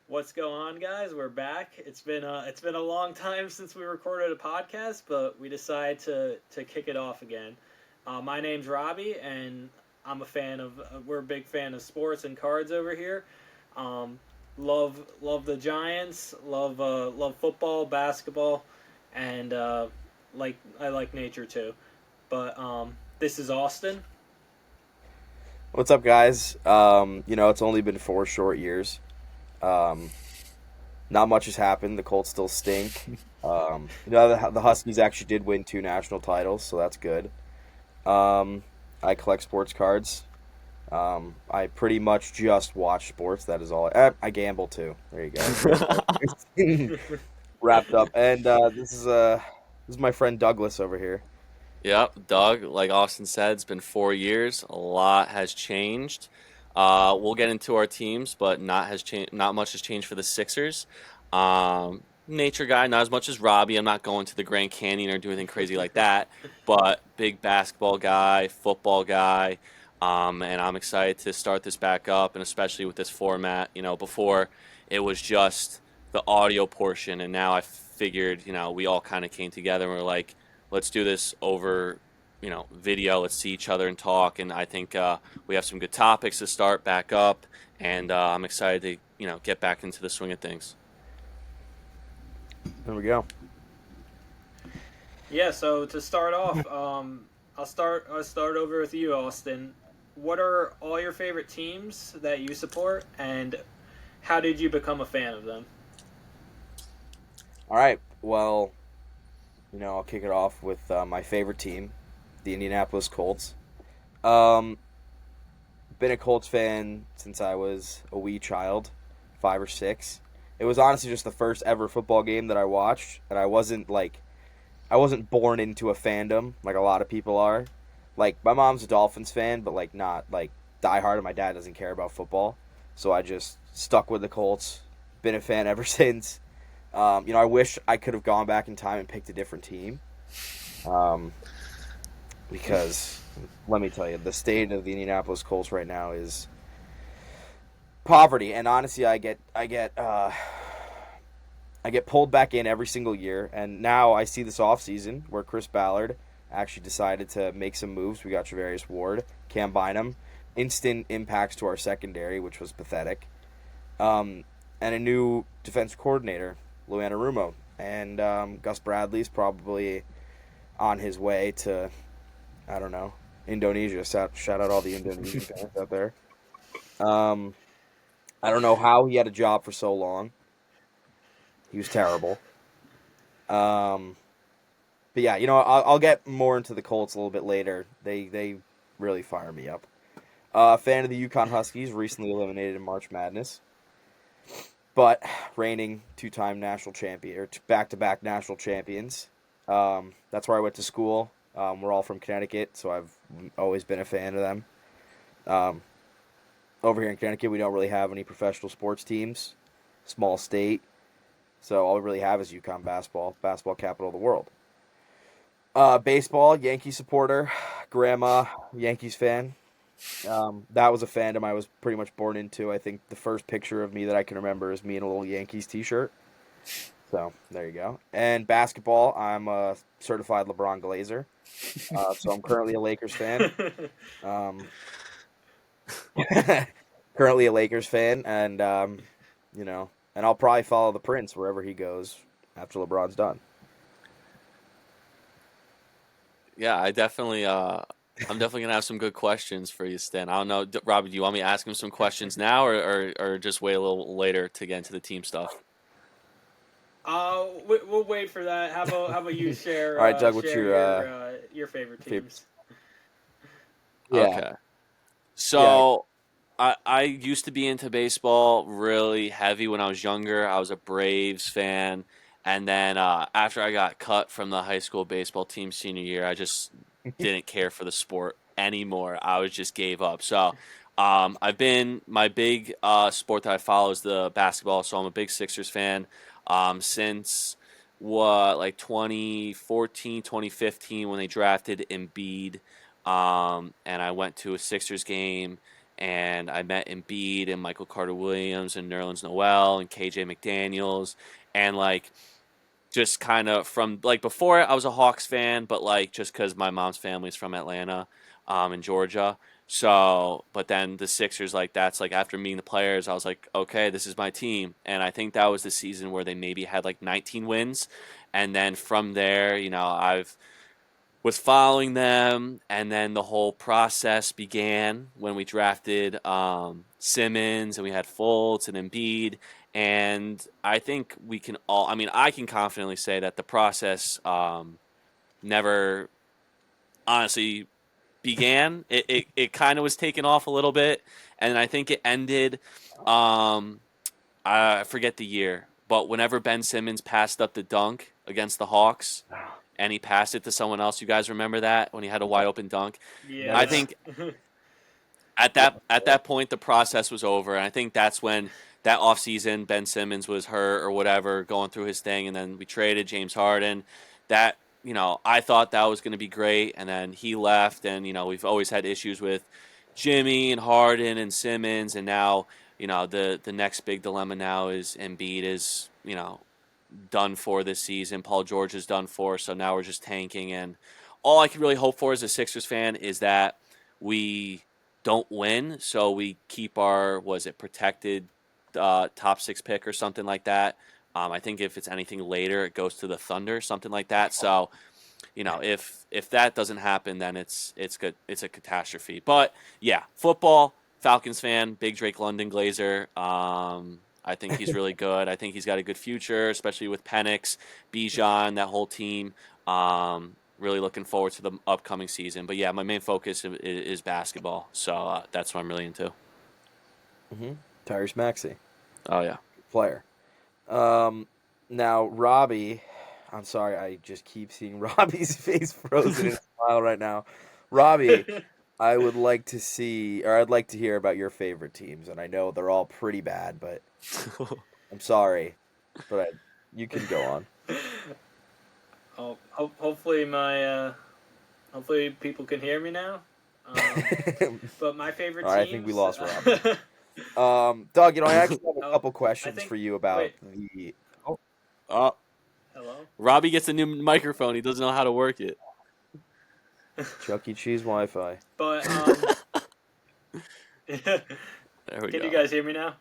What's going on, guys? We're back. It's been a long time since we recorded a podcast, but we decided to kick it off again. My name's Robby, and we're a big fan of sports and cards over here. Um, love the Giants. Love football, basketball, and I like nature too. But this is Austin. What's up, guys? It's only been 4 short years. Um, Not much has happened. The Colts still stink. The Huskies actually did win two national titles, so that's good. Um, I collect sports cards. I pretty much just watch sports. That is all. I gamble too. There you go. Wrapped up. And this is my friend Douglas over here. Yep, Doug, like Austin said, it's been 4 years. A lot has changed. We'll get into our teams, but not much has changed for the Sixers. Nature guy, not as much as Robbie. I'm not going to the Grand Canyon or do anything crazy like that, but big basketball guy, football guy. And I'm excited to start this back up, and especially with this format. Before it was just the audio portion, and now I figured, we all kind of came together and we're like, let's do this over, video. Let's see each other and talk. And I think we have some good topics to start back up. And I'm excited to, get back into the swing of things. There we go. Yeah. So to start off, I'll start over with you, Austin. What are all your favorite teams that you support, and how did you become a fan of them? All right. Well, I'll kick it off with my favorite team, the Indianapolis Colts. Um, been a Colts fan since I was a wee child, 5 or 6. It was honestly just the first ever football game that I watched, and I wasn't born into a fandom like a lot of people are. Like my mom's a Dolphins fan, but like not like diehard, and my dad doesn't care about football, so I just stuck with the Colts. Been a fan ever since. I wish I could have gone back in time and picked a different team. Um, because let me tell you, the state of the Indianapolis Colts right now is poverty, and honestly, I get pulled back in every single year, and now I see this offseason where Chris Ballard actually decided to make some moves. We got Travarius Ward, Cam Bynum, instant impacts to our secondary, which was pathetic, and a new defense coordinator, Lou Anarumo, and Gus Bradley's probably on his way to, I don't know, Indonesia. Shout out all the Indonesian fans out there. Um, I don't know how he had a job for so long. He was terrible. Um, but yeah, I'll get more into the Colts a little bit later. They really fire me up. Fan of the Yukon Huskies, recently eliminated in March Madness, but reigning two-time national champion or back-to-back national champions. That's where I went to school. We're all from Connecticut, so I've always been a fan of them. Um, Over here in Connecticut, we don't really have any professional sports teams. Small state, so all we really have is UConn basketball capital of the world. Baseball, Yankee supporter, grandma, Yankees fan. That was a fandom I was pretty much born into. I think the first picture of me that I can remember is me in a little Yankees t-shirt. So there you go. And basketball, I'm a certified LeBron Glazer. So I'm currently a Lakers fan. Um, Currently a Lakers fan, and and I'll probably follow the Prince wherever he goes after LeBron's done. Yeah, I'm definitely gonna have some good questions for you, Stan. I don't know, Robbie, do you want me to ask him some questions now, or just wait a little later to get into the team stuff? we'll wait for that. How about you All right, Doug, what's share your favorite favorite? teams? Yeah, Okay. yeah. So I used to be into baseball really heavy when I was younger. I was a Braves fan. And then after I got cut from the high school baseball team senior year, I just didn't care for the sport anymore. I was just gave up. So I've been my big sport that I follow is the basketball. So I'm a big Sixers fan since what like 2014, 2015 when they drafted Embiid. And I went to a Sixers game and I met Embiid and Michael Carter-Williams and Nerlens Noel and KJ McDaniels, and like just kind of from like before I was a Hawks fan, but like just because my mom's family's from Atlanta, in Georgia. So, but then the Sixers, like that's like after meeting the players, I was like, okay, this is my team, and I think that was the season where they maybe had like 19 wins, and then from there, I've was following them, and then the whole process began when we drafted Simmons, and we had Fultz and Embiid, and I think we can all. I mean, I can confidently say that the process never honestly began. It kind of was taken off a little bit, and I think it ended. Um, I forget the year, but whenever Ben Simmons passed up the dunk against the Hawks, and he passed it to someone else. You guys remember that when he had a wide open dunk? I Yeah. think at that point the process was over, and I think that's when that offseason Ben Simmons was hurt or whatever, going through his thing, and then we traded James Harden. That I thought that was going to be great, and then he left, and we've always had issues with Jimmy and Harden and Simmons, and now the next big dilemma now is Embiid is done for this season. Paul George is done for, so now we're just tanking. And all I can really hope for as a Sixers fan is that we don't win, so we keep our protected top 6 pick or something like that. I think if it's anything later, it goes to the Thunder, something like that. So if that doesn't happen, then it's good. It's a catastrophe. But yeah, football, Falcons fan, big Drake London Glazer. I think he's really good. I think he's got a good future, especially with Penix, Bijan, that whole team. Really looking forward to the upcoming season. But yeah, my main focus is basketball, so that's what I'm really into. Tyrese Maxey, Oh yeah. player. Now Robbie, I'm sorry, I just keep seeing Robbie's face frozen in a smile right now. Robbie, I would like to see, or I'd like to hear about your favorite teams, and I know they're all pretty bad, but I'm sorry, but you can go on. Hopefully hopefully people can hear me now. But my favorite All teams. right, I think we lost Robbie. Doug, I actually have a couple I questions think. for you about Wait. the. Oh, Hello. Robbie gets a new microphone. He doesn't know how to work it. Chuck E. Cheese Wi-Fi. But There we can go. you guys hear me now?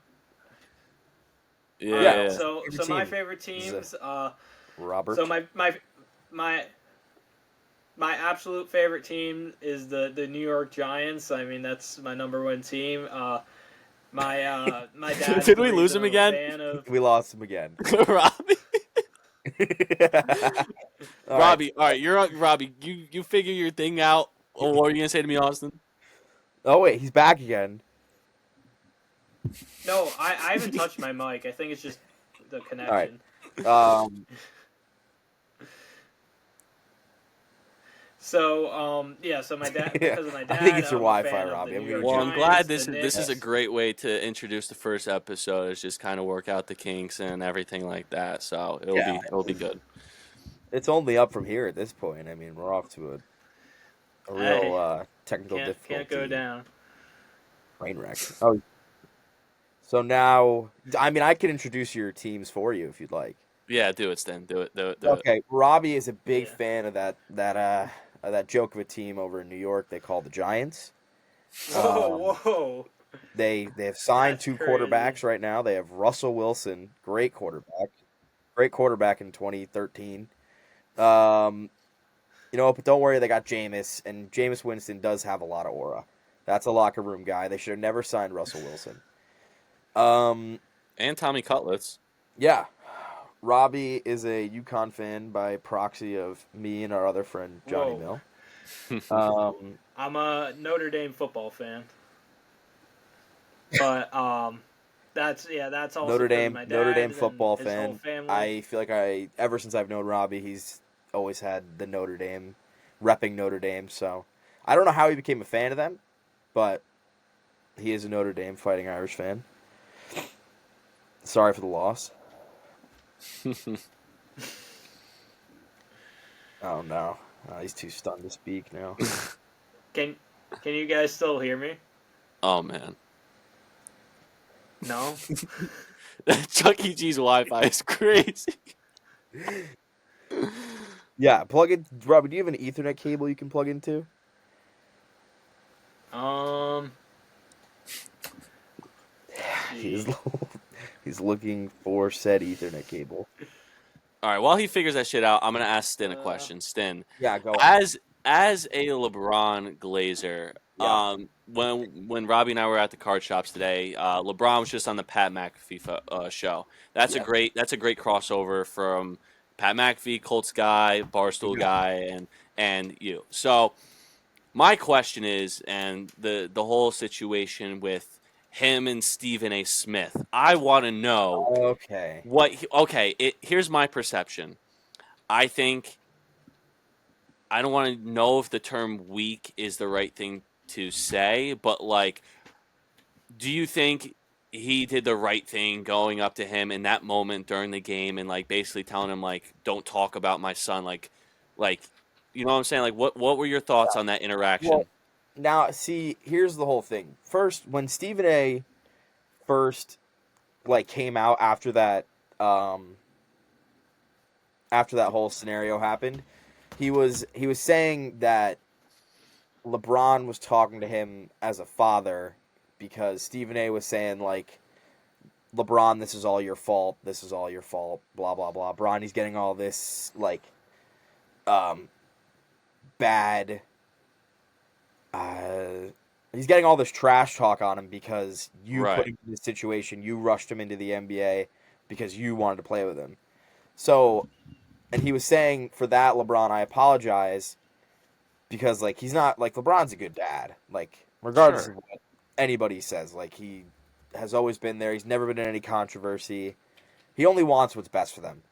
Yeah. So Favorite my team favorite is, teams. Robert. So my absolute favorite team is the New York Giants. I mean, that's my number one team. My dad's Did the we lose reason him I'm a again? fan of. We lost him again. Robbie. All Robbie, all right, you're up. Robbie, you figure your thing out. Oh, what were you gonna say to me, Austin? Oh wait, he's back again. No, I haven't touched my mic. I think it's just the connection. Um, So so my dad, because of my dad, I think it's your I'm a Wi-Fi, fan of Robbie. the I'm New gonna York Well, I'm Giants, glad the this is a Knicks. great way to introduce the first episode. Is just kind of work out the kinks and everything like that. So it'll be good. It's only up from here at this point. I mean, we're off to a real Hey, technical difficulty can't go down. train wreck. Oh, so now, I mean, I can introduce your teams for you if you'd like. Yeah, do it, Stan. Do it. Okay, Robbie is a big Yeah. fan of that joke of a team over in New York they call the Giants. Whoa. They have signed That's 2 crazy. quarterbacks right now. They have Russell Wilson, great quarterback in 2013. But don't worry, they got Jameis, and Jameis Winston does have a lot of aura. That's a locker room guy. They should have never signed Russell Wilson. And Tommy Cutlets. Yeah. Robbie is a UConn fan by proxy of me and our other friend Johnny Whoa. Mill. I'm a Notre Dame football fan, but that's also Notre because of Dame my dad Notre Dame and football his whole fan. family. I feel like ever since I've known Robbie, he's always had the Notre Dame, repping Notre Dame. So I don't know how he became a fan of them, but he is a Notre Dame Fighting Irish fan. Sorry for the loss. Oh no, he's too stunned to speak now. Can you guys still hear me? Oh man, No. Chuck E. Cheese Wi-Fi is crazy. Yeah, plug in. Robert, do you have an Ethernet cable you can plug into? Um. He's See. he's looking for said Ethernet cable. All right, while he figures that shit out, I'm gonna ask Stin a Uh. question. Stin, Yeah, go on. as a LeBron Glazer, Yeah. when Robbie and I were at the card shops today, LeBron was just on the Pat McAfee show. Yes. That's a great crossover from Pat McAfee, Colts guy, Barstool Exactly. guy, and you. So my question is, and the whole situation with him and Stephen A. Smith, I want to know Okay. okay, here's my perception. I think I don't want to know if the term weak is the right thing to say, but like, do you think he did the right thing going up to him in that moment during the game and like basically telling him like, don't talk about my son, like, you know what I'm saying? Like, what were your thoughts on that Well, interaction? now see, here's the whole thing. First, when Stephen A. first like came out um after that whole scenario happened, he was saying that LeBron was talking to him as a father because Stephen A was saying like, LeBron, this is all your fault. This is all your fault. Blah blah blah. Bronny's getting all this like um bad. Uh, he's getting all this trash talk on him because you put Right. him in this situation. You rushed him into the NBA because you wanted to play with him. So, and he was saying for that, LeBron, I apologize because like he's not like LeBron's a good dad. Like regardless Sure. of what anybody says, like he has always been there. He's never been in any controversy. He only wants what's best for them.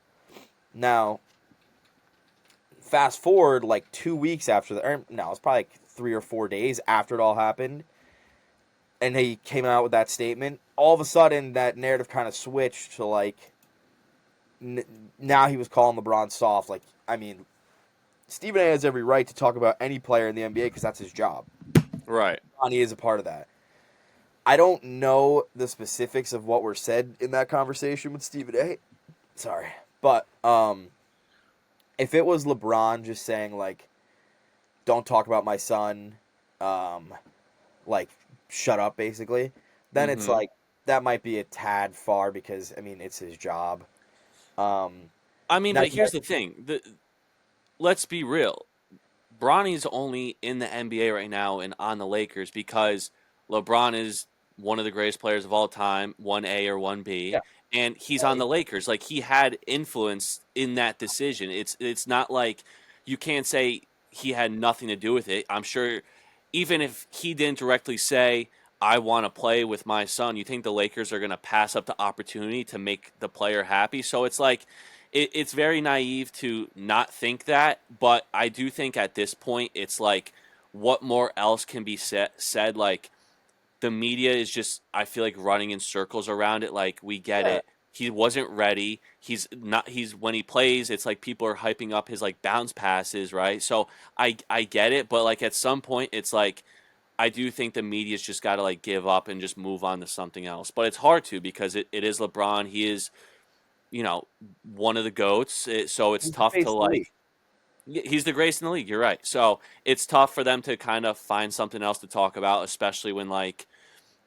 Now, fast forward like 2 weeks after the, or no, it's probably like 3 or 4 days after it all happened, and he came out with that statement. All of a sudden, that narrative kind of switched to like, now he was calling LeBron soft. Like, I mean, Stephen A has every right to talk about any player in the NBA because that's his job. Right. Ronnie is a part of that. I don't know the specifics of what were said in that conversation with Stephen A. Sorry, but if it was LeBron just saying like, "Don't talk about my son," um, like shut up, basically, then it's Mm-hmm. like that might be a tad far because I mean it's his job. Um, I mean, now, but here's the thing. Let's be real. Bronny's only in the NBA right now and on the Lakers because LeBron is one of the greatest players of all time, 1A or yeah, 1B, and he's on the Lakers. Like he had influence in that decision. It's not like you can't say he had nothing to do with it. I'm sure even if he didn't directly say I want to play with my son, you think the Lakers are going to pass up the opportunity to make the player happy? So it's like it's very naive to not think that, but I do think at this point it's like what more else can be said? Like the media is just I feel like running in circles around it. Like we get yeah, it. He wasn't ready. He's not. He's when he plays, it's like people are hyping up his like bounce passes, right? So I get it, but like at some point, it's like I do think the media's just got to like give up and just move on to something else. But it's hard to because it is LeBron. He is one of the goats. So it's he's the tough to face of the league. like. He's the greatest in the league. You're right. So it's tough for them to kind of find something else to talk about, especially when like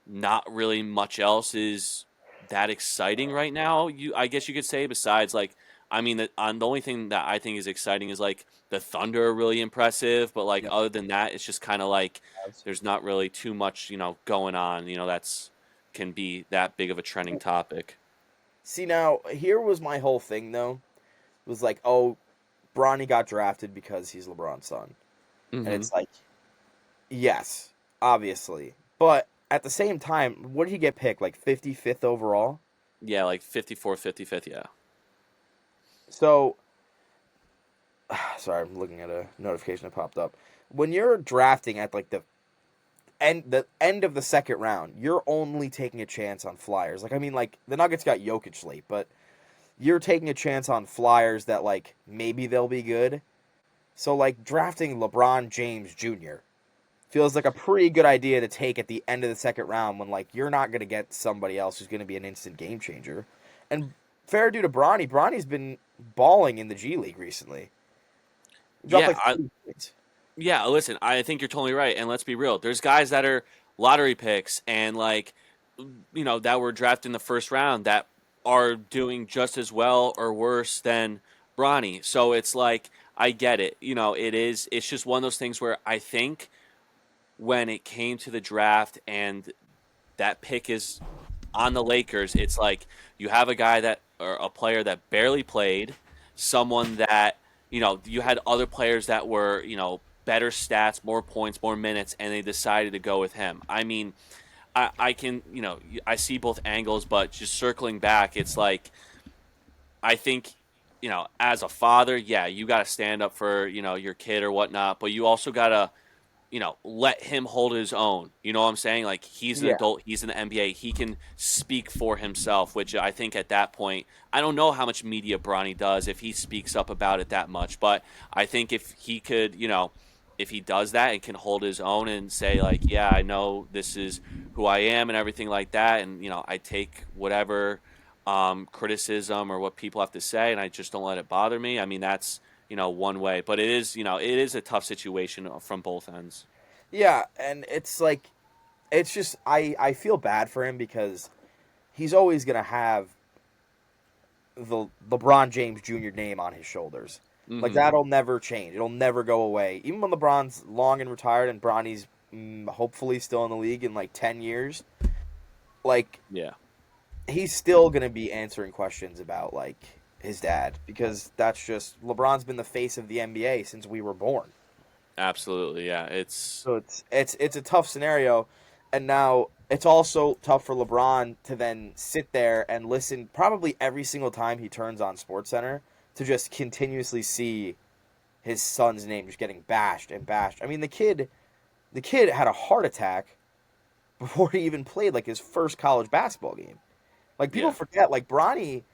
not really much else is that exciting right now. I guess you could say besides like, I mean, the only thing that I think is exciting is like the Thunder are really impressive, but like Yeah. other than that, it's just kind of like there's not really too much going on. That's can be that big of a trending topic. See, now here was my whole thing though. It was like, oh, Bronny got drafted because he's LeBron's son, and Hmm. it's like, yes, obviously, but at the same time, what did he get picked? Like 55th overall. Yeah, like 54th, 55th. Yeah. So, sorry, I'm looking at a notification that popped up. When you're drafting at like the end of the second round, you're only taking a chance on flyers. Like I mean, like the Nuggets got Jokic late, but you're taking a chance on flyers that like maybe they'll be good. So like drafting LeBron James Jr. feels like a pretty good idea to take at the end of the second round when, like, you're not going to get somebody else who's going to be an instant game changer. And fair due to Bronny. Bronny's been balling in the G League recently. He dropped Yeah, like 3 points. yeah. Listen, I think you're totally right. And let's be real. There's guys that are lottery picks and like, that were drafted in the first round that are doing just as well or worse than Bronny. So it's like I get it. It's just one of those things where I think when it came to the draft and that pick is on the Lakers, it's like you have a guy that or a player that barely played, someone that you had other players that were better stats, more points, more minutes, and they decided to go with him. I mean, I can I see both angles, but just circling back, it's like I think as a father, yeah, you got to stand up for your kid or whatnot, but you also got to let him hold his own. You know what I'm saying? Like he's an Yeah. adult, he's in the NBA, he can speak for himself, which I think at that point, I don't know how much media Bronny does if he speaks up about it that much, but I think if he could, if he does that and can hold his own and say like, yeah, I know this is who I am and everything like that, and I take whatever criticism or what people have to say, and I just don't let it bother me. I mean, that's one way, but it is a tough situation from both ends. Yeah, and it's like, it's just, I feel bad for him because he's always going to have the LeBron James Jr. name on his shoulders. Like, Hmm. that'll never change. It'll never go away. Even when LeBron's long and retired and Bronny's hopefully still in the league in like 10 years, like, Yeah, he's still going to be answering questions about, like, his dad because that's just, LeBron's been the face of the NBA since we were born. absolutely. Yeah, it's So it's a tough scenario, and now it's also tough for LeBron to then sit there and listen probably every single time he turns on SportsCenter to just continuously see his son's name just getting bashed and bashed. I mean, the kid had a heart attack before he even played like his first college basketball game. Like people yeah, forget, like Bronny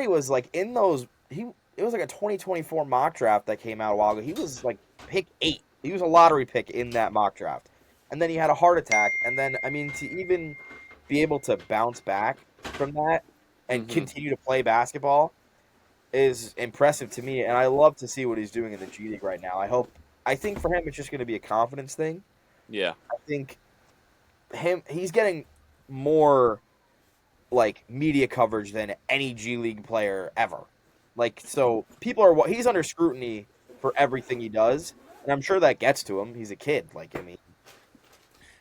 was like in those he it was like a 2024 mock draft that came out a while ago. He was like pick 8. He was a lottery pick in that mock draft. And then he had a heart attack and then I mean to even be able to bounce back from that and hmm continue to play basketball is impressive to me and I love to see what he's doing in the G League right now. I think for him it's just going to be a confidence thing. yeah, I think he's getting more like media coverage than any G League player ever. Like so, people are he's under scrutiny for everything he does, and I'm sure that gets to him. He's a kid, like I mean,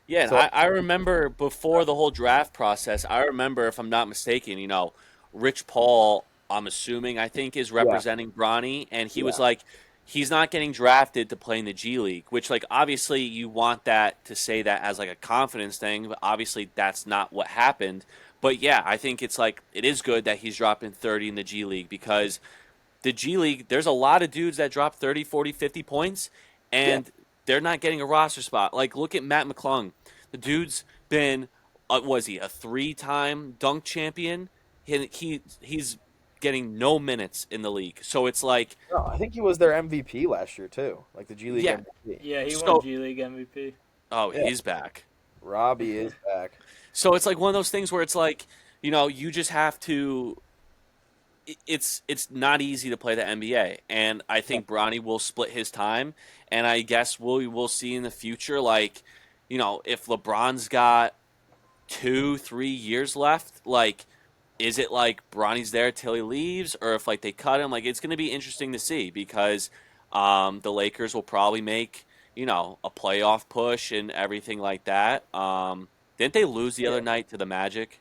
yeah. And so I remember before the whole draft process. I remember, if I'm not mistaken, Rich Paul. I'm assuming I think is yeah, representing Bronny, and he was yeah, like, he's not getting drafted to play in the G League, which like obviously you want that to say that as like a confidence thing, but obviously that's not what happened. But yeah, I think it's like it is good that he's dropping 30 in the G League because the G League, there's a lot of dudes that drop 30, 40, 50 points, yeah. and they're not getting a roster spot. Like, look at Matt McClung. The dude's been, was he a 3-time dunk champion? He's getting no minutes in the league. So it's like, No, I think he was their MVP last year too, like the G League yeah. MVP. Yeah, he won So, G League MVP. oh, Yeah, he's back. Robby is back. So it's like one of those things where it's like, you just have to. It's not easy to play the NBA, and I Yeah, think Bronny will split his time, and I guess we'll see in the future, like, if LeBron's got 2-3 years left, like, is it like Bronny's there till he leaves, or if like they cut him? Like, it's going to be interesting to see because the Lakers will probably make a playoff push and everything like that. Didn't they lose the yeah. other night to the Magic?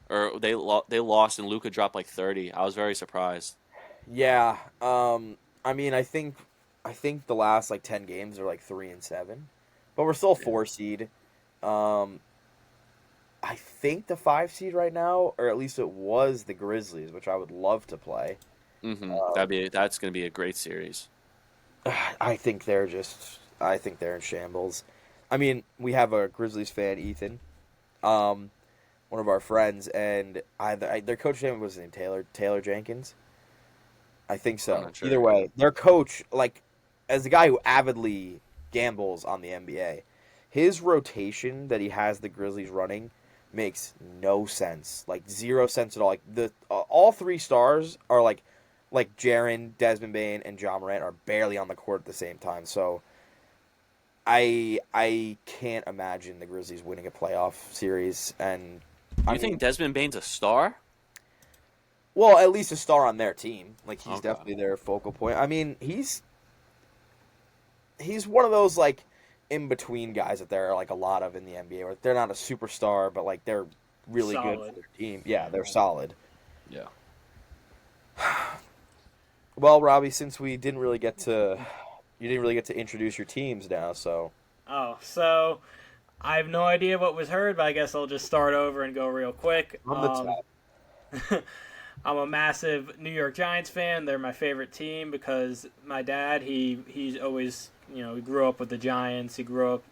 Or they lost and Luca dropped like 30. I was very surprised. Yeah. I mean, I think the last like 10 games are like 3-7, but we're still Yeah. 4 seed. Um, I think the 5 seed right now, or at least it was the Grizzlies, which I would love to play. Um, That's gonna be a great series. I think they're in shambles. I mean, we have a Grizzlies fan, Ethan, um, one of our friends, and their coach name was named Taylor Jenkins. I think I'm so. not Either sure. way, their coach, like, as a guy who avidly gambles on the NBA, his rotation that he has the Grizzlies running makes no sense. Like, zero sense at all. Like, all three stars are like Jaren, Desmond Bane, and John Morant are barely on the court at the same time. So I can't imagine the Grizzlies winning a playoff series. And Do I you mean, think Desmond Bane's a star? well, at least a star on their team. Like, he's Okay. definitely their focal point. I mean, he's one of those like in between guys that there are like a lot of in the NBA where they're not a superstar, but like they're really good for Solid. their team. Yeah, Yeah. they're solid. Yeah. Well, Robbie, since we didn't really get to, you didn't really get to introduce your teams now, so Oh, so I have no idea what was heard, but I guess I'll just start over and go real quick. on the top. I'm a massive New York Giants fan. They're my favorite team because my dad, he's always, he grew up with the Giants. He grew up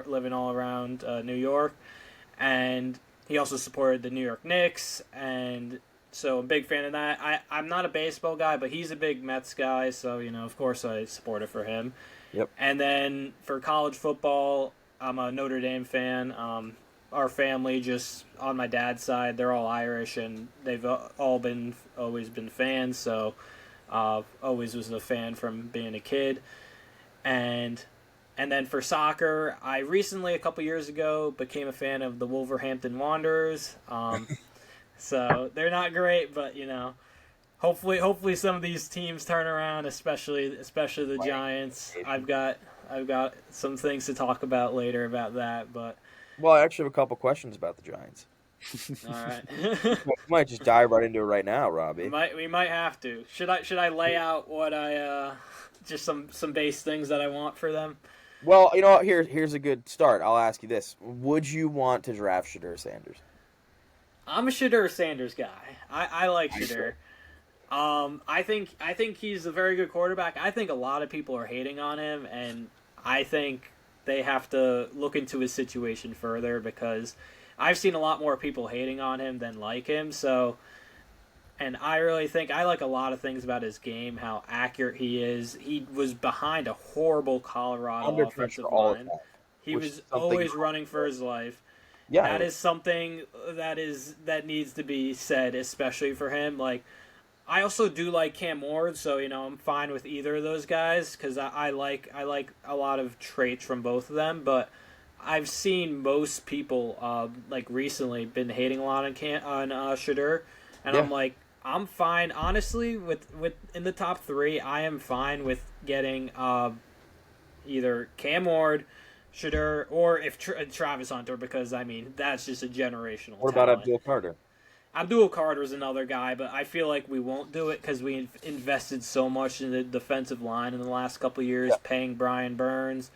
living all around New York, and he also supported the New York Knicks, and so I'm a big fan of that. I'm not a baseball guy, but he's a big Mets guy, so of course I supported for him. Yep. And then for college football, I'm a Notre Dame fan. Our family, just on my dad's side, they're all Irish, and they've always been fans. So, always was a fan from being a kid, and then for soccer, I recently, a couple years ago, became a fan of the Wolverhampton Wanderers. So they're not great, but hopefully some of these teams turn around, especially the Giants. I've got some things to talk about later about that, but Well, I actually have a couple questions about the Giants. all right. We might just dive right into it right now, Robbie. we might have to. Should I lay out what I just some base things that I want for them? Well, you know what? Here's a good start. I'll ask you this: would you want to draft Shadur Sanders? I'm a Shadur Sanders guy. I like Shadur. I think he's a very good quarterback. I think a lot of people are hating on him, and I think they have to look into his situation further because I've seen a lot more people hating on him than like him. So, and I really think I like a lot of things about his game, how accurate he is. He was behind a horrible Colorado Under offensive pressure all the line. time. He which was is something- always running for his life. Yeah, That is something that needs to be said, especially for him. Like, I also do like Cam Ward, so I'm fine with either of those guys because I like a lot of traits from both of them. But I've seen most people like recently been hating a lot on Shadur, and Yeah. I'm like, I'm fine honestly with in the top three. I am fine with getting either Cam Ward, Shadur, or if Travis Hunter, because I mean that's just a generational. What about talent. Abdul Carter? Abdul Carter's another guy, but I feel like we won't do it because we invested so much in the defensive line in the last couple of years, paying Brian Burns.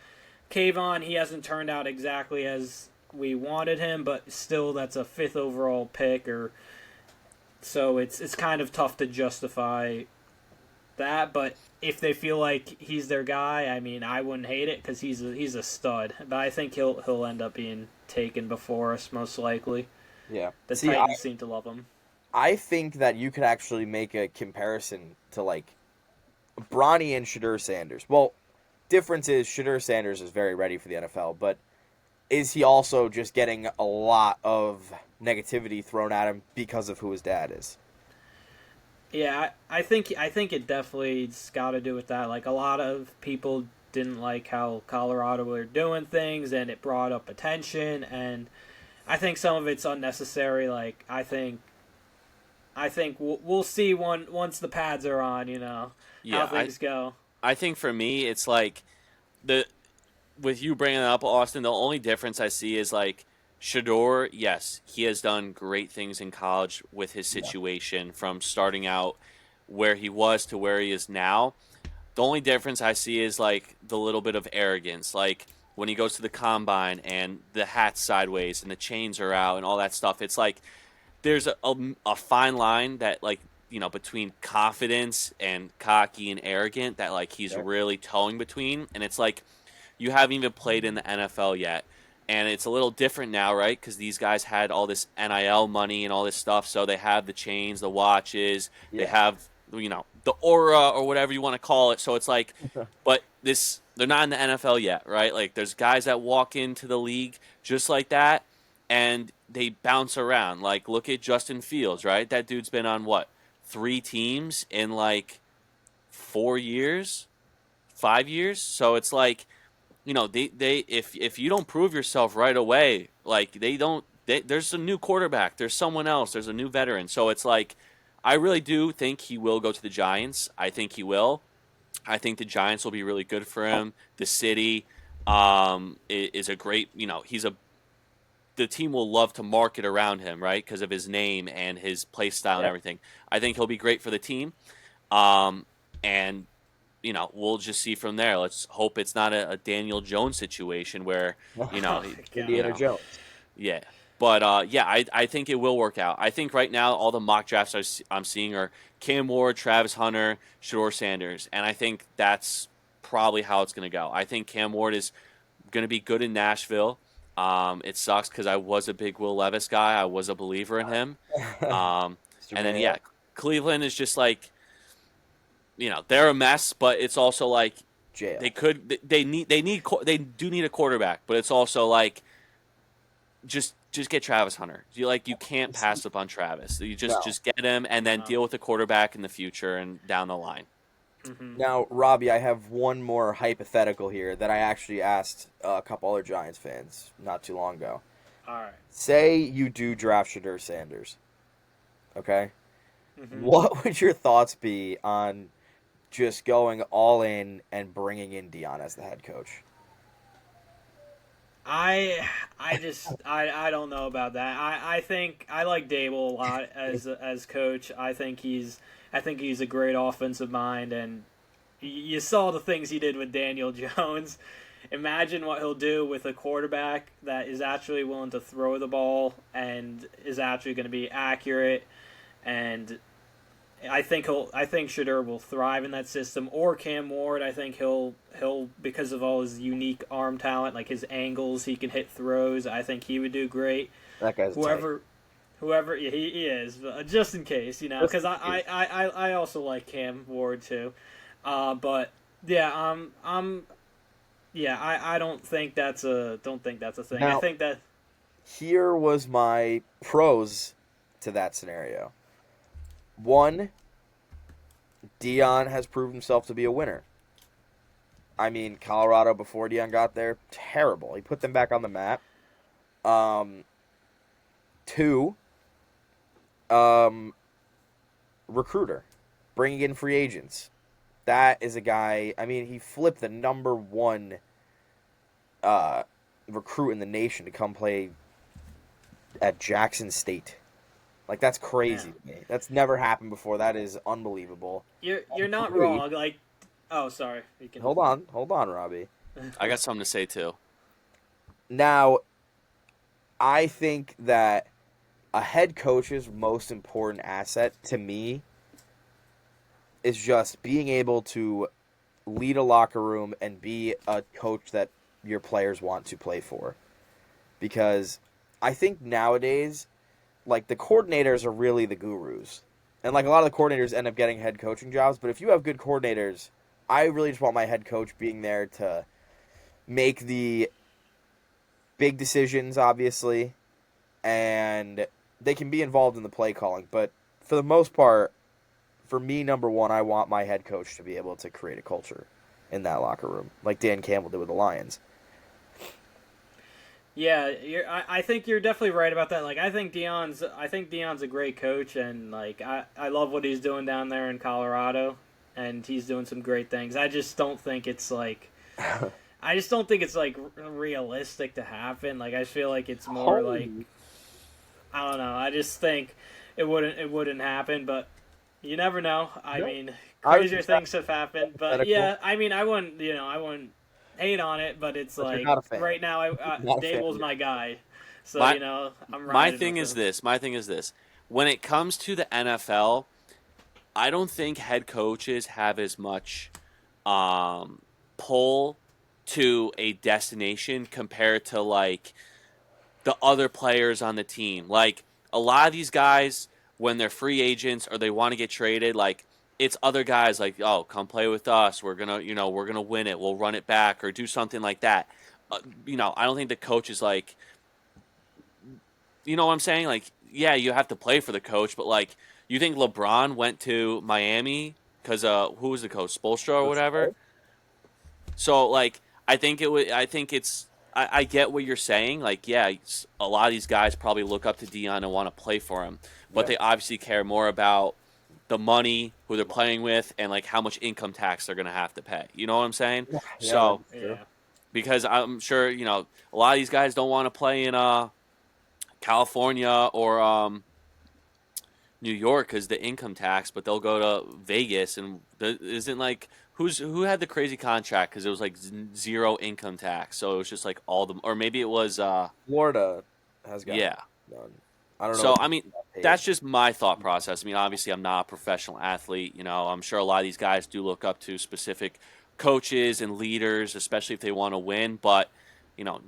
Kayvon, he hasn't turned out exactly as we wanted him, but still, that's a 5th overall pick, so it's kind of tough to justify that. But if they feel like he's their guy, I mean, I wouldn't hate it because he's a stud. But I think he'll end up being taken before us most likely. Yeah. The See, Titans seem to love him. I think that you could actually make a comparison to like Bronny and Shadur Sanders. Well, difference is Shadur Sanders is very ready for the NFL, but is he also just getting a lot of negativity thrown at him because of who his dad is? Yeah, I think it definitely's got to do with that. Like, a lot of people didn't like how Colorado were doing things, and it brought up attention. And I think some of it's unnecessary. Like, I think we'll see once the pads are on. How things go. I think for me, it's like with you bringing it up, Austin. The only difference I see is like Shador. Yes, he has done great things in college with his situation from starting out where he was to where he is now. The only difference I see is like the little bit of arrogance, like when he goes to the combine and the hat's sideways and the chains are out and all that stuff. It's like there's a fine line that like between confidence and cocky and arrogant that like he's really towing between, and it's like you haven't even played in the NFL yet, and it's a little different now, right? Because these guys had all this NIL money and all this stuff, so they have the chains, the watches, they have the aura or whatever you want to call it. So it's like, but they're not in the NFL yet, right? Like there's guys that walk into the league just like that, and they bounce around. Like look at Justin Fields, right? That dude's been on what 3 teams in like 4 years, 5 years. So it's like, they if you don't prove yourself right away, like there's a new quarterback, there's someone else, there's a new veteran. So it's like, I really do think he will go to the Giants. I think he will. I think the Giants will be really good for him. The city is a great, the team will love to market around him, right? Because of his name and his play style and everything. I think he'll be great for the team. And we'll just see from there. Let's hope it's not a Daniel Jones situation where, Indiana Jones. Yeah. But, I think it will work out. I think right now all the mock drafts I'm seeing are Cam Ward, Travis Hunter, Shador Sanders. And I think that's probably how it's going to go. I think Cam Ward is going to be good in Nashville. It sucks because I was a big Will Levis guy. I was a believer in him. And then, Cleveland is just like, they're a mess, but it's also like jail. They do need a quarterback, but it's also like just get Travis Hunter. You can't pass up on Travis. You just get him and then deal with the quarterback in the future and down the line. Mm-hmm. Now, Robbie, I have one more hypothetical here that I actually asked a couple other Giants fans not too long ago. All right. Say you do draft Shador Sanders, okay? Mm-hmm. What would your thoughts be on just going all in and bringing in Dion as the head coach? I don't know about that. I think I like Dable a lot as coach. I think he's a great offensive mind, and you saw the things he did with Daniel Jones. Imagine what he'll do with a quarterback that is actually willing to throw the ball and is actually going to be accurate. And I think Shador will thrive in that system, or Cam Ward. I think he'll because of all his unique arm talent, like his angles, he can hit throws. I think he would do great. That guy's whoever, yeah, he is. Just in case, because I also like Cam Ward too, but yeah, I don't think that's a thing. Now, I think that here was my pros to that scenario. One, Dion has proved himself to be a winner. I mean, Colorado before Dion got there, terrible. He put them back on the map. Two, recruiter, bringing in free agents. That is a guy, I mean, he flipped the number one recruit in the nation to come play at Jackson State. Like, that's crazy to me. That's never happened before. That is unbelievable. You're not wrong. Like, oh, sorry. You can... Hold on, Robbie. I got something to say too. Now, I think that a head coach's most important asset to me is just being able to lead a locker room and be a coach that your players want to play for. Because I think nowadays, like, the coordinators are really the gurus. And, like, a lot of the coordinators end up getting head coaching jobs. But if you have good coordinators, I really just want my head coach being there to make the big decisions, obviously. And they can be involved in the play calling. But for the most part, for me, number one, I want my head coach to be able to create a culture in that locker room, like Dan Campbell did with the Lions. Yeah, I think you're definitely right about that. Like, I think Dion's a great coach, and like I love what he's doing down there in Colorado, and he's doing some great things. I just don't think it's like realistic to happen. Like, I feel like it's more like, I don't know. I just think it wouldn't happen, but you never know. I mean, crazier things have happened, but yeah, I mean, I wouldn't hate on it, but it's like right now, Dable's my guy, so I'm riding. My thing is this. When it comes to the NFL, I don't think head coaches have as much pull to a destination compared to like the other players on the team. Like, a lot of these guys, when they're free agents or they want to get traded, like, it's other guys like, oh, come play with us. We're gonna win it. We'll run it back or do something like that. I don't think the coach is like, you know what I'm saying? Like, yeah, you have to play for the coach, but like, you think LeBron went to Miami because who was the coach, Spoelstra or whatever? So like, I think it would. I think it's. I get what you're saying. Like, yeah, a lot of these guys probably look up to Dion and want to play for him, but they obviously care more about the money, who they're playing with, and like how much income tax they're gonna have to pay. You know what I'm saying? Yeah, So that's true. because I'm sure a lot of these guys don't want to play in California or New York because the income tax, but they'll go to Vegas and isn't like who had the crazy contract because it was like zero income tax, so it was just like all the or maybe it was Florida has got yeah. none. I don't know. So What I mean that's just my thought process. I mean obviously I'm not a professional athlete. I'm sure a lot of these guys do look up to specific coaches and leaders, especially if they want to win, but.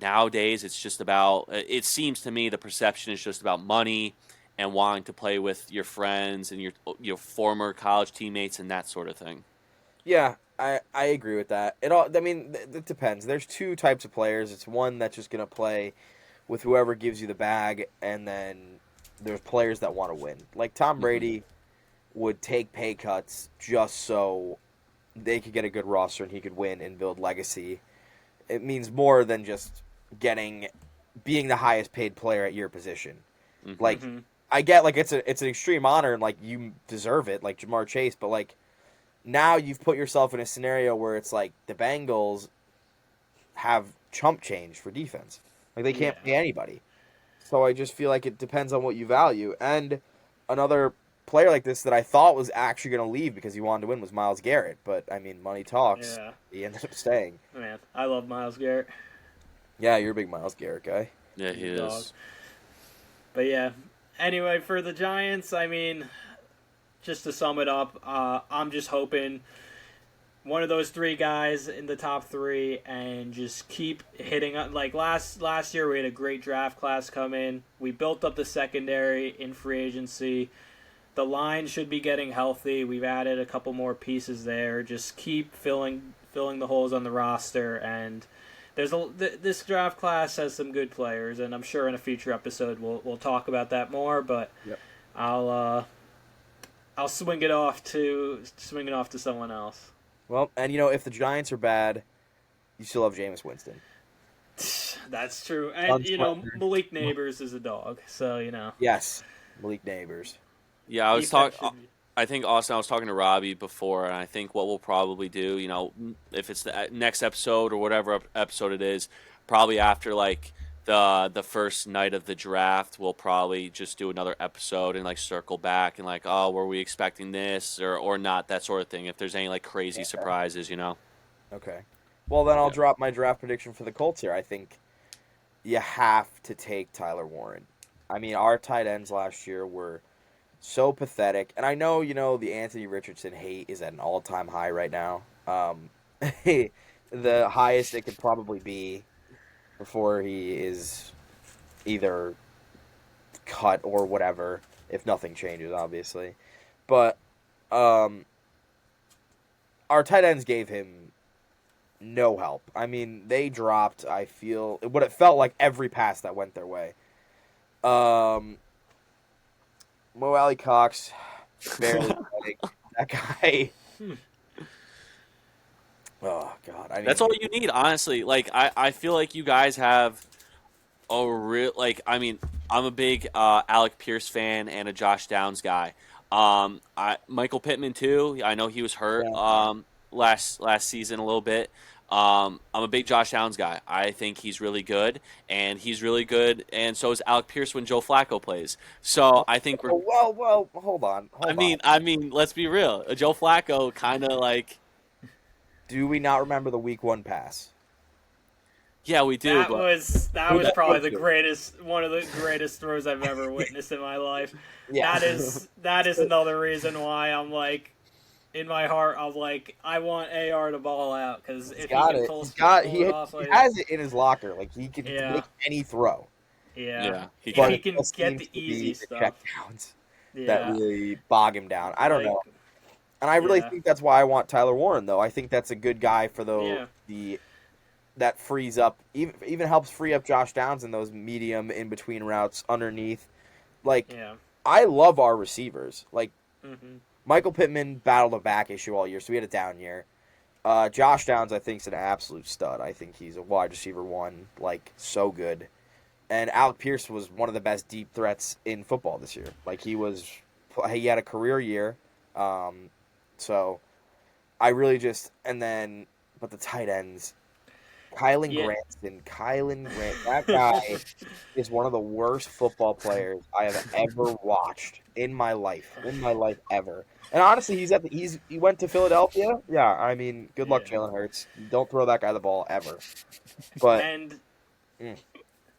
Nowadays it's just about. It seems to me the perception is just about money and wanting to play with your friends and your former college teammates and that sort of thing. Yeah, I agree with that. I mean, it depends. There's two types of players. It's one that's just gonna play with whoever gives you the bag, and then there's players that want to win. Like Tom Brady would take pay cuts just so they could get a good roster and he could win and build legacy. It means more than just being the highest paid player at your position. Mm-hmm. Like I get like it's an extreme honor and like you deserve it, like Jamar Chase, but like now you've put yourself in a scenario where it's like the Bengals have chump change for defense. Like they can't pay anybody. So I just feel like it depends on what you value. And another player like this that I thought was actually going to leave because he wanted to win was Myles Garrett. But I mean, money talks. Yeah. He ended up staying. Man, I love Myles Garrett. Yeah, you're a big Myles Garrett guy. Yeah, he is. But yeah. Anyway, for the Giants, I mean, just to sum it up, I'm just hoping one of those three guys in the top three and just keep hitting up. Like last year, we had a great draft class come in. We built up the secondary in free agency. The line should be getting healthy. We've added a couple more pieces there. Just keep filling the holes on the roster. And this draft class has some good players, and I'm sure in a future episode we'll talk about that more. But I'll swing it off to someone else. Well, and if the Giants are bad, you still have Jameis Winston. That's true, and Malik Neighbors is a dog, so Yes, Malik Neighbors. Yeah, I was talking. I think Austin. I was talking to Robby before, and I think what we'll probably do, if it's the next episode or whatever episode it is, probably after like the first night of the draft, we'll probably just do another episode and like circle back and like, oh, were we expecting this or not, that sort of thing. If there's any like crazy surprises, Okay. Well, then I'll drop my draft prediction for the Colts here. I think you have to take Tyler Warren. I mean, our tight ends last year were so pathetic. And I know, the Anthony Richardson hate is at an all-time high right now. The highest it could probably be before he is either cut or whatever, if nothing changes, obviously. But our tight ends gave him no help. I mean, they dropped, I feel, what it felt like every pass that went their way. Mo Alley Cox, barely playing. That guy. Oh God! That's all you need, honestly. Like I feel like you guys have a real I mean, I'm a big Alec Pierce fan and a Josh Downs guy. Michael Pittman too. I know he was hurt last season a little bit. I'm a big Josh Downs guy. I think he's really good, and so is Alec Pierce when Joe Flacco plays. So I think we're. Well, hold on. I mean, let's be real. Joe Flacco kind of like. Do we not remember the Week 1 pass? Yeah, we do. That was probably one of the greatest throws I've ever witnessed in my life. Yeah. That is another reason why I'm like. In my heart, I'm like, I want AR to ball out because if he can pull it off, he has it in his locker. Like he can make any throw. Yeah. He can get the easy stuff. Checkdowns that really bog him down. I don't know. And I really Yeah. think that's why I want Tyler Warren, though. I think that's a good guy for Yeah. the that frees up, even helps free up Josh Downs in those medium in between routes underneath. Like, Yeah. I love our receivers. Like, Mhm. Michael Pittman battled a back issue all year, so we had a down year. Josh Downs, I think, is an absolute stud. I think he's a wide receiver one, like, so good. And Alec Pierce was one of the best deep threats in football this year. Like, he had a career year. Um, so I really but the tight ends, Yeah. Kylan Grant, that guy is one of the worst football players I have ever watched in my life ever. And honestly, he went to Philadelphia. Yeah, I mean, good luck, Yeah. Jalen Hurts. Don't throw that guy the ball ever. But And mm,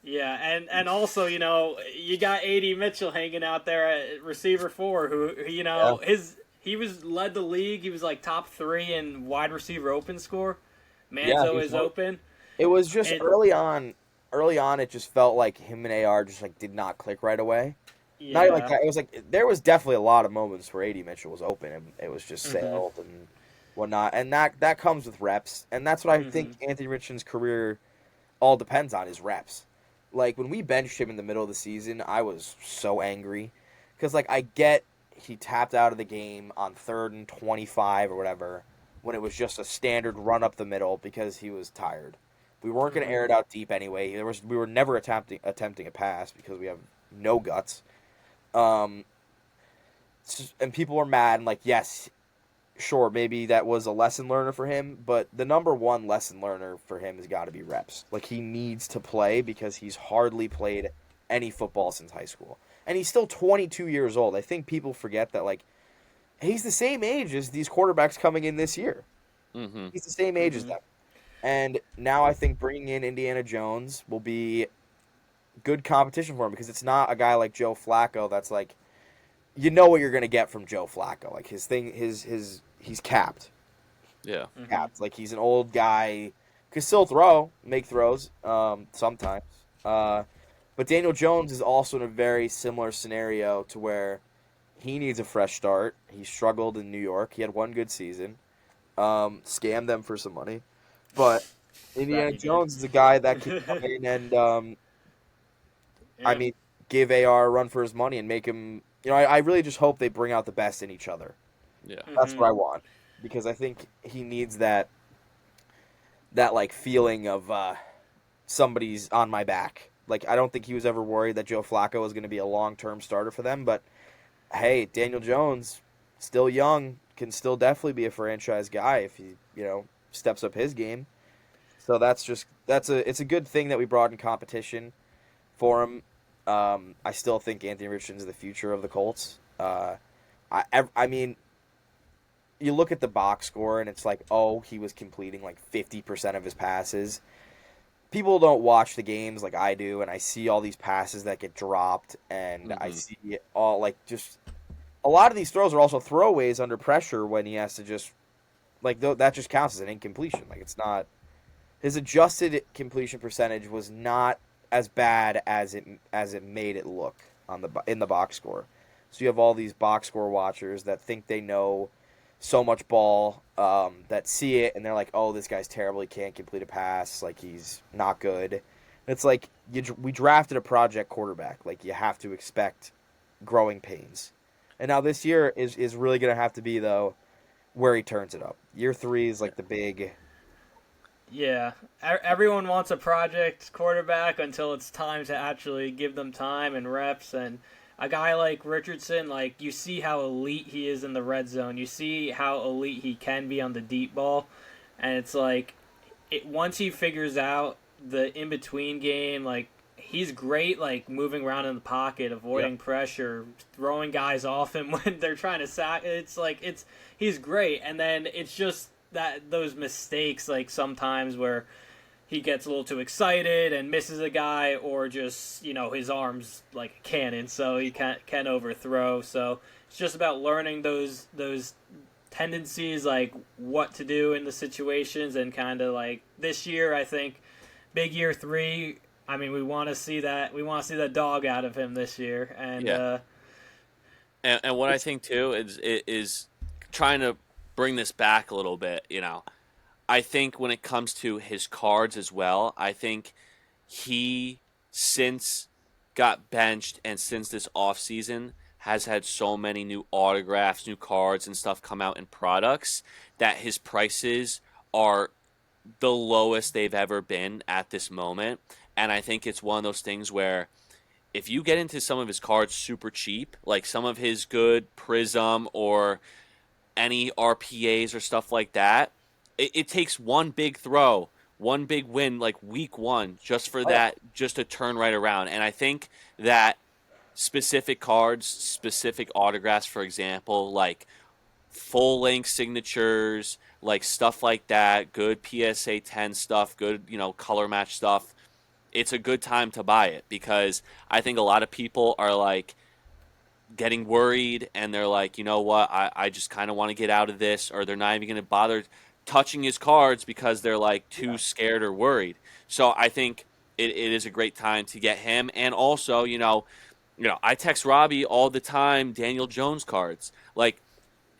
yeah, and also, you got AD Mitchell hanging out there at receiver 4, who, yeah, he was led the league. He was like top 3 in wide receiver open score. yeah, Manzo is open. it was just It early on. Early on, it just felt like him and AR just like did not click right away. Not even like Yeah. that. It was like there was definitely a lot of moments where AD Mitchell was open and it was just Mhm. sailed and whatnot, and that comes with reps, and that's what I think Mhm. Anthony Richardson's career all depends on is reps. Like when we benched him in the middle of the season, I was so angry because like I get he tapped out of the game on 3rd and 25 or whatever when it was just a standard run up the middle because he was tired. We weren't going to Mhm. air it out deep anyway. We were never attempting a pass because we have no guts. Um, and people were mad and like, yes, sure, maybe that was a lesson learner for him, but the number one lesson learner for him has got to be reps. Like he needs to play because he's hardly played any football since high school. And he's still 22 years old. I think people forget that like he's the same age as these quarterbacks coming in this year. Mm-hmm. He's the same age as Mhm. them. And now I think bringing in Indiana Jones will be good competition for him because it's not a guy like Joe Flacco that's like you know what you're going to get from Joe Flacco. Like his he's capped. Yeah. Mhm. Capped. Like he's an old guy, can still make throws, sometimes. But Daniel Jones is also in a very similar scenario to where he needs a fresh start. He struggled in New York. He had one good season. Scammed them for some money, but That Indiana he did. Jones is a guy that can come in and I Yeah. mean give AR a run for his money and make him. I really just hope they bring out the best in each other. Yeah. That's Mhm. what I want because I think he needs that like feeling of somebody's on my back. Like I don't think he was ever worried that Joe Flacco was going to be a long-term starter for them, but hey, Daniel Jones still young, can still definitely be a franchise guy if he, steps up his game. So it's a good thing that we brought in competition for him. I still think Anthony Richardson's the future of the Colts. I mean, you look at the box score and it's like, oh, he was completing like 50% of his passes. People don't watch the games like I do, and I see all these passes that get dropped, and I Mm-hmm. see all like just a lot of these throws are also throwaways under pressure when he has to just that just counts as an incompletion. Like it's not his adjusted completion percentage was not as bad as it made it look in the box score. So you have all these box score watchers that think they know so much ball, that see it and they're like, "Oh, this guy's terrible. He can't complete a pass. Like he's not good." It's like we drafted a project quarterback. Like you have to expect growing pains. And now this year is really gonna have to be though where he turns it up. Year 3 is like the big. Yeah, everyone wants a project quarterback until it's time to actually give them time and reps. And a guy like Richardson, like you see how elite he is in the red zone. You see how elite he can be on the deep ball, and it's like once he figures out the in between game, like he's great, like moving around in the pocket, Yeah. avoiding pressure, throwing guys off him when they're trying to sack. It's like he's great, and then it's just that those mistakes, like sometimes where he gets a little too excited and misses a guy, or just his arms like a cannon, so he can overthrow. So it's just about learning those tendencies, like what to do in the situations, and kind of like this year, I think big year 3. I mean, we want to see that. We want to see that dog out of him this year, and Yeah. And what I think too is trying to bring this back a little bit, I think when it comes to his cards as well, I think he, since got benched and since this offseason, has had so many new autographs, new cards, and stuff come out in products that his prices are the lowest they've ever been at this moment. And I think it's one of those things where if you get into some of his cards super cheap, like some of his good Prism or any RPAs or stuff like that, it takes one big throw, one big win, like week one, just for that, just to turn right around. And I think that specific cards, specific autographs, for example, like full length signatures, like stuff like that, good PSA 10 stuff, good, color match stuff. It's a good time to buy it because I think a lot of people are like getting worried and they're like, you know what, I just kind of want to get out of this, or they're not even going to bother touching his cards because they're like too scared or worried. So I think it is a great time to get him. And also, I text Robby all the time Daniel Jones cards. Like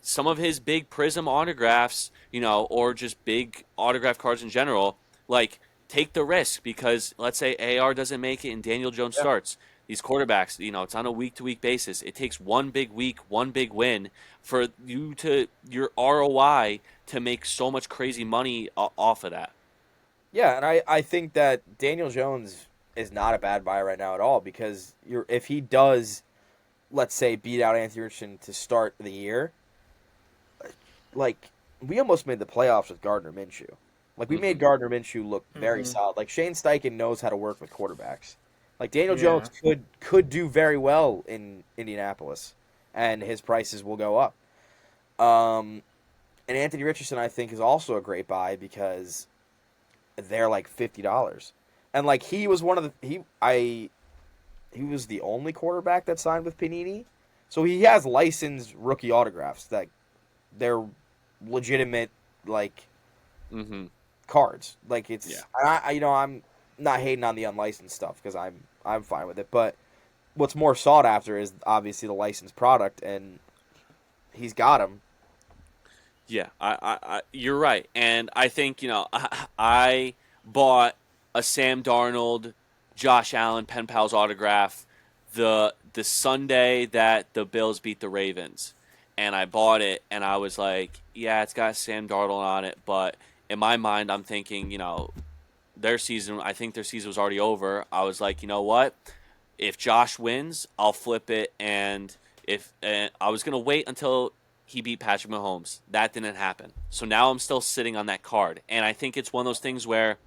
some of his big Prism autographs, or just big autograph cards in general, like take the risk because let's say AR doesn't make it and Daniel Jones starts. These quarterbacks, it's on a week-to-week basis. It takes one big week, one big win for your ROI to make so much crazy money off of that. Yeah, and I think that Daniel Jones is not a bad buy right now at all because if he does, let's say, beat out Anthony Richardson to start the year, like we almost made the playoffs with Gardner Minshew. Like we made Gardner Minshew look very solid. Like Shane Steichen knows how to work with quarterbacks. Like Daniel Jones could do very well in Indianapolis, and his prices will go up. And Anthony Richardson, I think, is also a great buy because they're like $50, and like he was one of the he was the only quarterback that signed with Panini, so he has licensed rookie autographs that they're legitimate like cards. Like it's I'm not hating on the unlicensed stuff because I'm fine with it, but what's more sought after is obviously the licensed product, and he's got them. Yeah, you're right, and I think I bought a Sam Darnold, Josh Allen pen pals autograph the Sunday that the Bills beat the Ravens, and I bought it, and I was like, yeah, it's got Sam Darnold on it, but in my mind, I'm thinking, their season, I think their season was already over. I was like, you know what? If Josh wins, I'll flip it, and I was gonna wait until he beat Patrick Mahomes. That didn't happen. So now I'm still sitting on that card. And I think it's one of those things where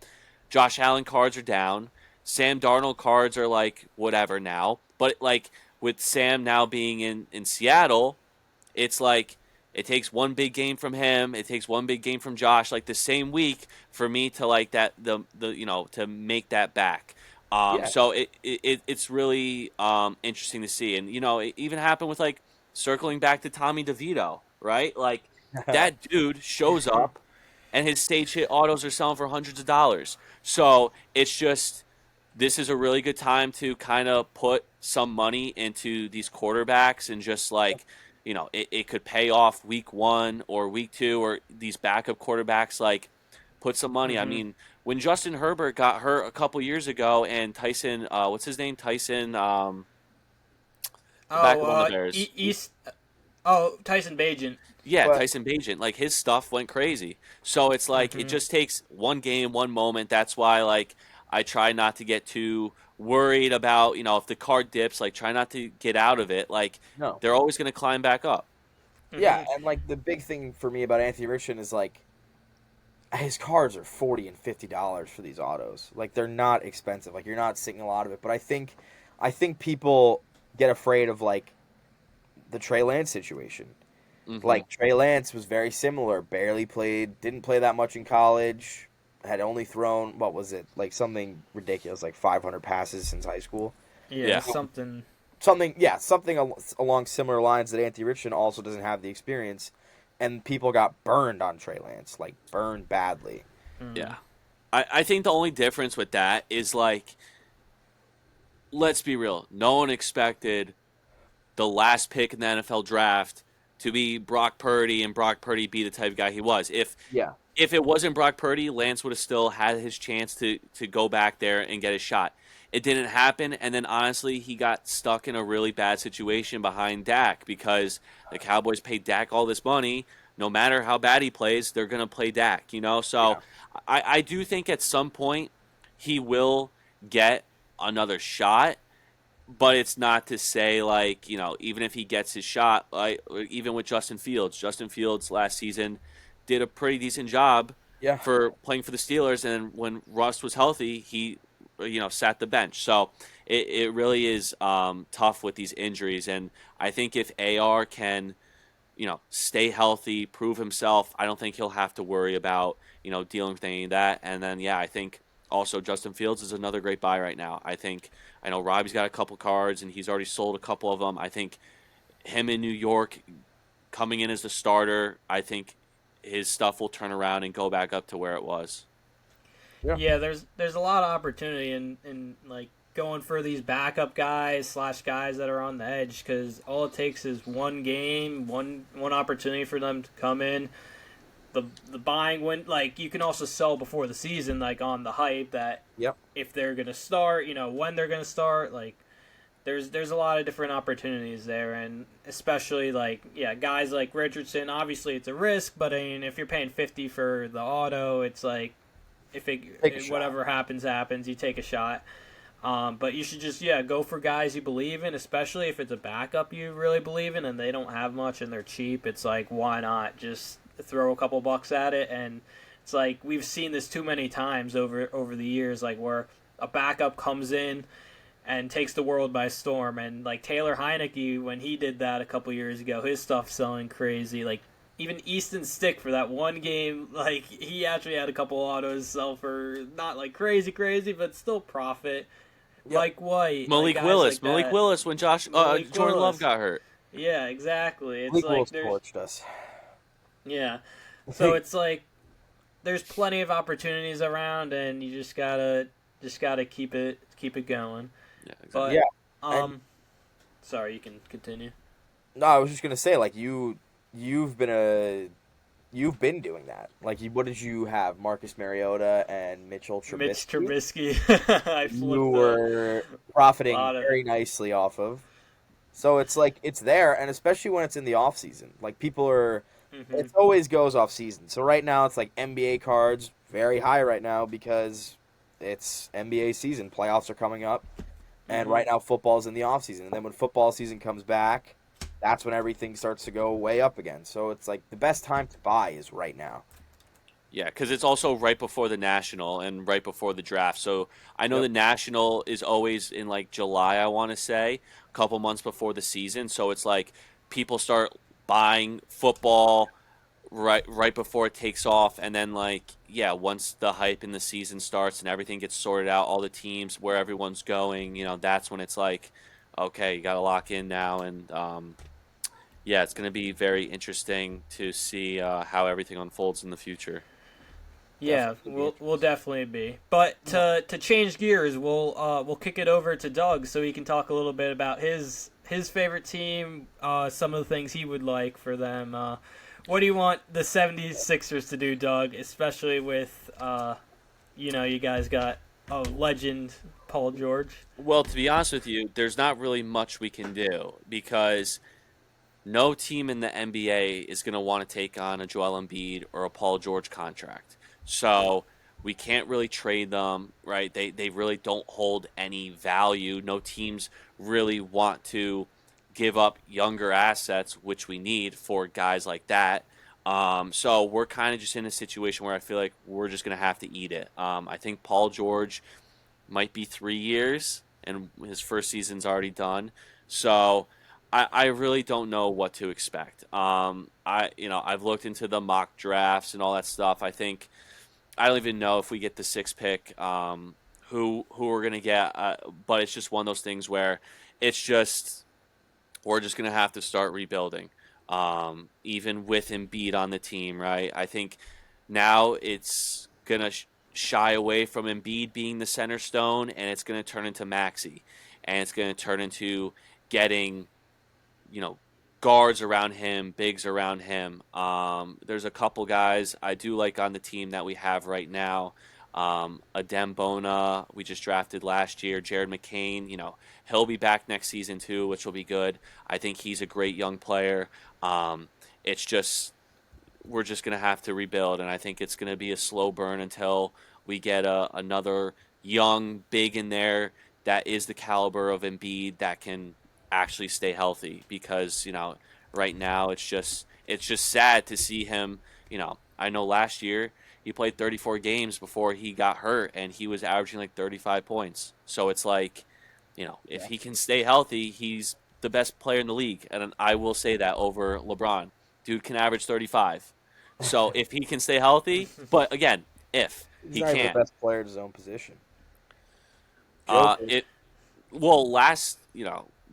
Josh Allen cards are down. Sam Darnold cards are like whatever now. But like with Sam now being in Seattle, it's like it takes one big game from him. It takes one big game from Josh, like the same week for me to like that to make that back. So it's really interesting to see. And it even happened with like circling back to Tommy DeVito, right? Like that dude shows up and his stage hit autos are selling for hundreds of dollars. So it's just this is a really good time to kind of put some money into these quarterbacks and just like it could pay off week one or week two, or these backup quarterbacks like put some money. I mean, when Justin Herbert got hurt a couple years ago and Tyson, what's his name? Tyson, backup on the Bears. Tyson Bagent. Yeah, Tyson Bagent. Like his stuff went crazy. So it's like it just takes one game, one moment. That's why like I try not to get too worried about, if the card dips, like try not to get out of it. Like they're always going to climb back up. Yeah, and like the big thing for me about Anthony Richardson is like his cards are $40 and $50 for these autos. Like they're not expensive. Like you're not seeing a lot of it. But I think people get afraid of like the Trey Lance situation. Like Trey Lance was very similar. Barely played, didn't play that much in college. Had only thrown like something ridiculous, like 500 passes since high school. Yeah. something along similar lines that Anthony Richardson also doesn't have the experience, and people got burned on Trey Lance, like burned badly. Yeah, I think the only difference with that is like, let's be real, no one expected the last pick in the NFL draft to be Brock Purdy and Brock Purdy be the type of guy he was. Yeah. If it wasn't Brock Purdy, Lance would have still had his chance to go back there and get his shot. It didn't happen, and then honestly, he got stuck in a really bad situation behind Dak because the Cowboys paid Dak all this money. No matter how bad he plays, they're going to play Dak, you know? So Yeah. I do think at some point he will get another shot, but it's not to say like, you know, even if he gets his shot, like even with Justin Fields last season did a pretty decent job Yeah. for playing for the Steelers, and when Russ was healthy, he sat the bench. So it really is tough with these injuries, and I think if AR can stay healthy, prove himself, I don't think he'll have to worry about dealing with any of that. And then I think also Justin Fields is another great buy right now. I know Robbie's got a couple cards and he's already sold a couple of them. I think him in New York coming in as the starter, I think his stuff will turn around and go back up to where it was. Yeah, there's a lot of opportunity in like going for these backup guys / guys that are on the edge, because all it takes is one game, one opportunity for them to come in. The buying when like you can also sell before the season, like on the hype that Yep. if they're gonna start, when they're gonna start, like there's a lot of different opportunities there, and especially like guys like Richardson. Obviously, it's a risk, but I mean if you're paying 50 for the auto, it's like if whatever happens, you take a shot. But you should just go for guys you believe in, especially if it's a backup you really believe in and they don't have much and they're cheap. It's like, why not just throw a couple bucks at it? And it's like we've seen this too many times over the years, like where a backup comes in and takes the world by storm. And like Taylor Heineke, when he did that a couple years ago, his stuff selling crazy. Like even Easton Stick for that one game, like he actually had a couple autos sell for not like crazy, but still profit. Yep. Mike White, Malik like Willis, like Malik Willis when Jordan Love got hurt. Yeah, exactly. It's Malik like Willis there's torched us. yeah. So it's like there's plenty of opportunities around, and you just gotta keep it going. Yeah, But exactly. sorry, you can continue. No, I was just gonna say, like you've been doing that. Like, what did you have? Marcus Mariota and Mitchell Trubisky. Mitch Trubisky. I flipped You were profiting lot of very nicely off of. So it's like it's there, and especially when it's in the off season. Like people are, it always goes off season. So right now it's like NBA cards very high right now because it's NBA season. Playoffs are coming up, and right now football's in the off season. And then when football season comes back, that's when everything starts to go way up again. So it's like the best time to buy is right now. Yeah, because it's also right before the National and right before the draft. So I know the National is always in like July, I want to say, a couple months before the season. So it's like people start buying football right before it takes off, and then like once the hype in the season starts and everything gets sorted out, all the teams where everyone's going, that's when it's like, okay, you got to lock in now, and it's going to be very interesting to see how everything unfolds in the future. Yeah, we'll definitely be. But to change gears, we'll kick it over to Doug so he can talk a little bit about his favorite team, some of the things he would like for them. What do you want the 76ers to do, Doug? Especially with you guys got a legend, Paul George. Well, to be honest with you, there's not really much we can do because no team in the NBA is going to want to take on a Joel Embiid or a Paul George contract. So we can't really trade them, right? They really don't hold any value. No teams really want to give up younger assets, which we need for guys like that. So we're kind of just in a situation where I feel like we're just going to have to eat it. I think Paul George might be 3 years, and his first season's already done. So I really don't know what to expect. I've looked into the mock drafts and all that stuff. I don't even know if we get the 6th pick, who we're gonna get. But it's just one of those things where it's just we're just gonna have to start rebuilding. Even with Embiid on the team, right? I think now it's gonna shy away from Embiid being the center stone, and it's gonna turn into Maxey, and it's gonna turn into getting guards around him, bigs around him. There's a couple guys I do like on the team that we have right now. Adem Bona, we just drafted last year. Jared McCain, he'll be back next season too, which will be good. I think he's a great young player. It's just we're just going to have to rebuild, and I think it's going to be a slow burn until we get another young big in there that is the caliber of Embiid that can actually stay healthy. Because right now it's just sad to see him. I know last year he played 34 games before he got hurt, and he was averaging like 35 points. So it's like, if he can stay healthy, he's the best player in the league, and I will say that over LeBron. Dude can average 35. So if he can stay healthy, but again, if He's he not even the can't, best player in his own position. Joker. it well last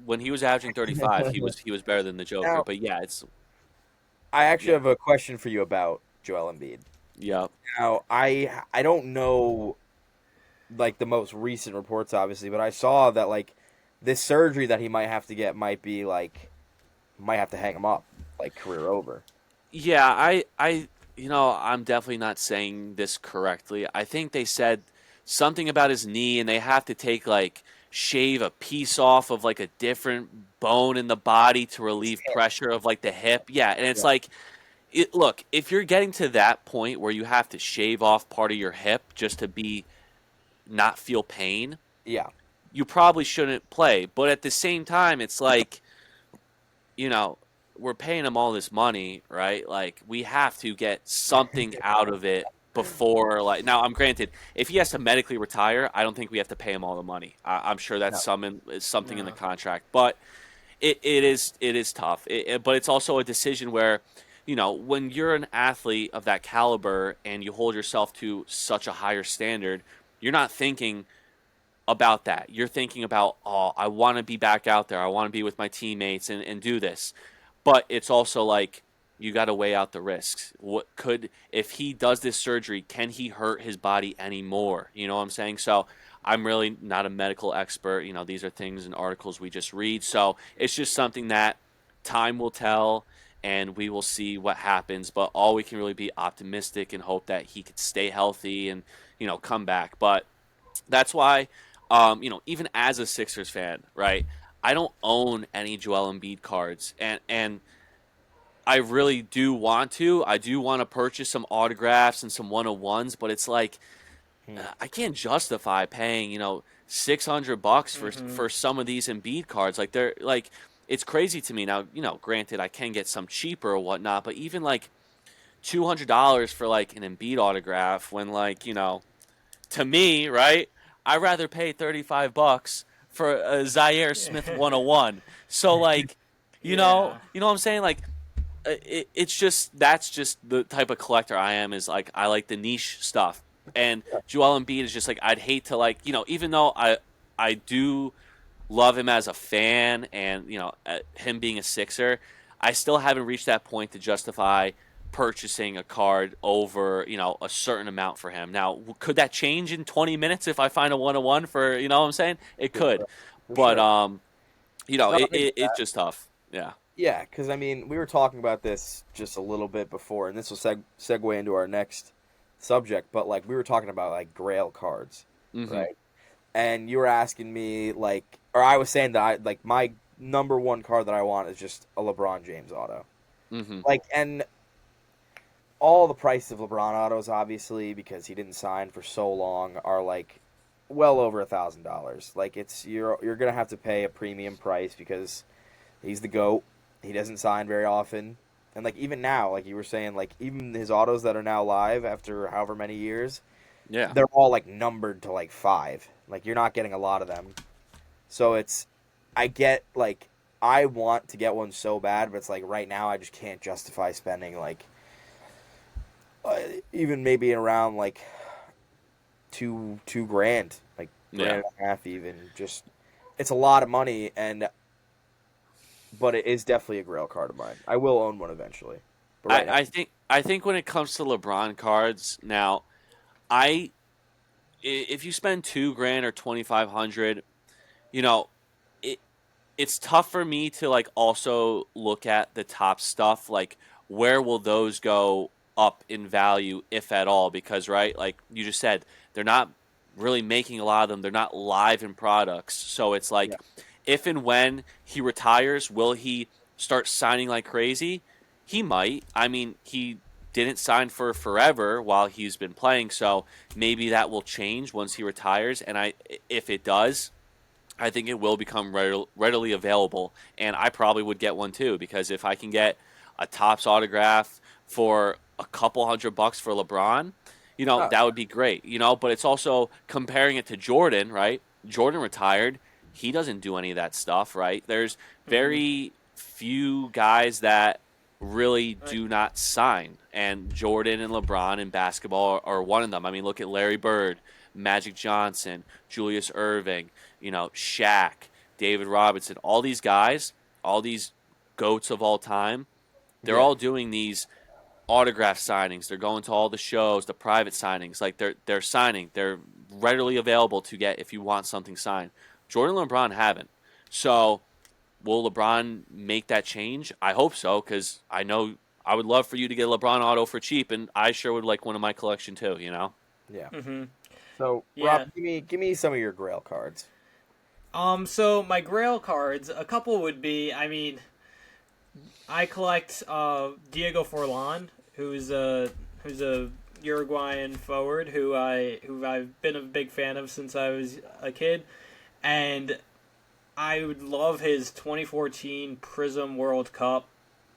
when he was averaging 35, he was better than the Joker. Now, But yeah, it's I actually yeah, have a question for you about Joel Embiid. yeah, Now, I don't know like the most recent reports, obviously, but I saw that like this surgery that he might have to get might have to hang him up, like career over. yeah. I'm definitely not saying this correctly. I think they said something about his knee, and they have to shave a piece off of like a different bone in the body to relieve pressure of like the hip. Yeah, and it's Yeah. like look, if you're getting to that point where you have to shave off part of your hip just to be not feel pain, Yeah. you probably shouldn't play. But at the same time, it's like, you know, we're paying him all this money, right? Like, we have to get something out of it before, like, now I'm granted, if he has to medically retire, I don't think we have to pay him all the money. I'm sure that's No. something in the No. contract, but it is tough. But it's also a decision where, when you're an athlete of that caliber and you hold yourself to such a higher standard, you're not thinking about that. You're thinking about, oh, I want to be back out there. I want to be with my teammates and do this. But it's also like you got to weigh out the risks. If he does this surgery, can he hurt his body anymore? You know what I'm saying? So I'm really not a medical expert. These are things and articles we just read. So it's just something that time will tell, and we will see what happens. But all we can really be optimistic and hope that he could stay healthy and come back. But that's why, even as a Sixers fan, right? I don't own any Joel Embiid cards, and I really do want to. I do want to purchase some autographs and some 101s, but it's like Hmm. I can't justify paying $600 for Hmm. some of these Embiid cards. Like they're like it's crazy to me now. Granted, I can get some cheaper or whatnot, but even like $200 for like an Embiid autograph, when to me, right? I'd rather pay $35 for a Zaire Smith 101. So like, Yeah. you know what I'm saying? Like, it's just that's just the type of collector I am. Is like I like the niche stuff, and Joel Embiid is just like I'd hate to even though I do love him as a fan, and him being a Sixer, I still haven't reached that point to justify purchasing a card over a certain amount for him. Now, could that change in 20 minutes if I find a 101 for what I'm saying? It For could, sure. For but sure. No, I get it's that. just tough. Yeah. Yeah, because I mean, we were talking about this just a little bit before, and this will segue into our next subject. But like, we were talking about like Grail cards, Mm-hmm. right? And you were asking me like, or I was saying that I like my number one card that I want is just a LeBron James auto. Mm-hmm. Like, and all the prices of LeBron autos, obviously, because he didn't sign for so long, are like well over $1,000. Like, you're gonna have to pay a premium price because he's the GOAT. He doesn't sign very often. And like even now, like you were saying, like even his autos that are now live after however many years, Yeah. they're all like numbered to like 5. Like you're not getting a lot of them. So I get like I want to get one so bad, but it's like right now I just can't justify spending like uh, even maybe around like two grand, like Yeah. grand and a half even. Just it's a lot of money, and but it is definitely a Grail card of mine. I will own one eventually, but right now, I think when it comes to LeBron cards now, I if you spend 2 grand or 2,500, you know, it it's tough for me to like also look at the top stuff. Like, where will those go up in value, if at all? Because, right, like you just said, they're not really making a lot of them. They're not live in products. So it's Yeah. like, if and when he retires, will he start signing like crazy? He might. I mean, he didn't sign for forever while he's been playing, so maybe that will change once he retires. And if it does, I think it will become readily available, and I probably would get one too, because if I can get a Topps autograph for a couple $100 for LeBron, Oh, that would be great. But it's also comparing it to Jordan, right? Jordan retired. He doesn't do any of that stuff, right? There's Mm-hmm. very few guys that really Right. do not sign, and Jordan and LeBron in basketball are one of them. I mean, look at Larry Bird, Magic Johnson, Julius Irving, Shaq, David Robinson, all these guys, all these goats of all time, they're yeah. all doing these autograph signings. They're going to all the shows, the private signings. Like they're signing. They're readily available to get if you want something signed. Jordan and LeBron haven't. So will LeBron make that change? I hope so, because I know I would love for you to get a LeBron auto for cheap, and I sure would like one in my collection too. Yeah. Mm-hmm. So, Rob, Yeah. give me some of your Grail cards. So my Grail cards, a couple would be, I mean, I collect Diego Forlan, who's a Uruguayan forward who I've been a big fan of since I was a kid, and I would love his 2014 Prism World Cup,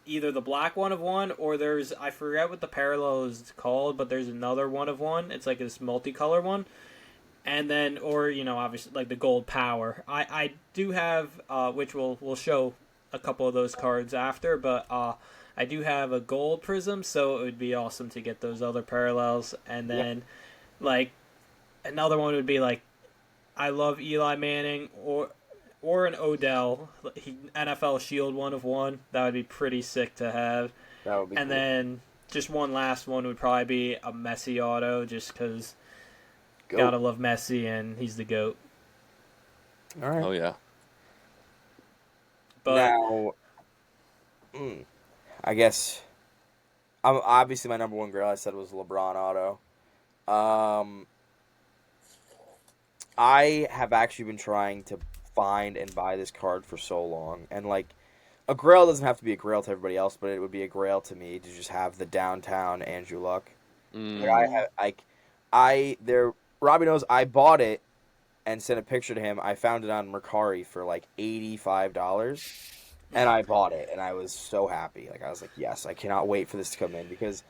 either the black one of one or there's I forget what the parallel is called, but there's another one of one. It's like this multicolor one, and then or obviously like the gold power. I do have which we'll show a couple of those cards after, but I do have a gold prism, so it would be awesome to get those other parallels. And Yeah. then like another one would be like I love Eli Manning or an Odell NFL Shield one of one. That would be pretty sick to have. That would be And cool. then just one last one would probably be a Messi auto, just because Go. gotta love Messi and he's the goat. All right. Oh yeah. But Now, I guess I'm obviously my number one Grail I said was LeBron auto. Um, I have actually been trying to find and buy this card for so long, and like a Grail doesn't have to be a Grail to everybody else, but it would be a Grail to me to just have the downtown Andrew Luck. Like I Mm. have, like I there. Robbie knows I bought it and sent a picture to him. I found it on Mercari for like $85, and I bought it, and I was so happy. Like I was like, yes, I cannot wait for this to come in because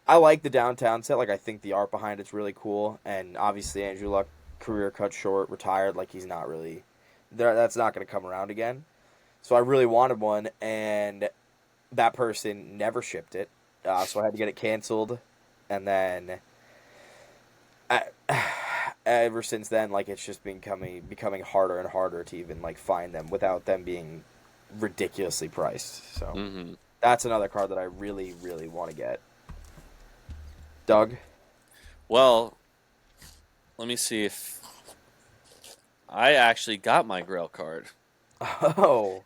I like the downtown set. Like I think the art behind it's really cool, and obviously Andrew Luck career cut short, retired. Like he's not really there. That's not going to come around again. So I really wanted one, and that person never shipped it. So I had to get it canceled, and then I, ever since then, like it's just been becoming harder and harder to even like find them without them being ridiculously priced. So Hmm. that's another card that I really, really want to get. Doug? Well, let me see if I actually got my Grail card. Oh,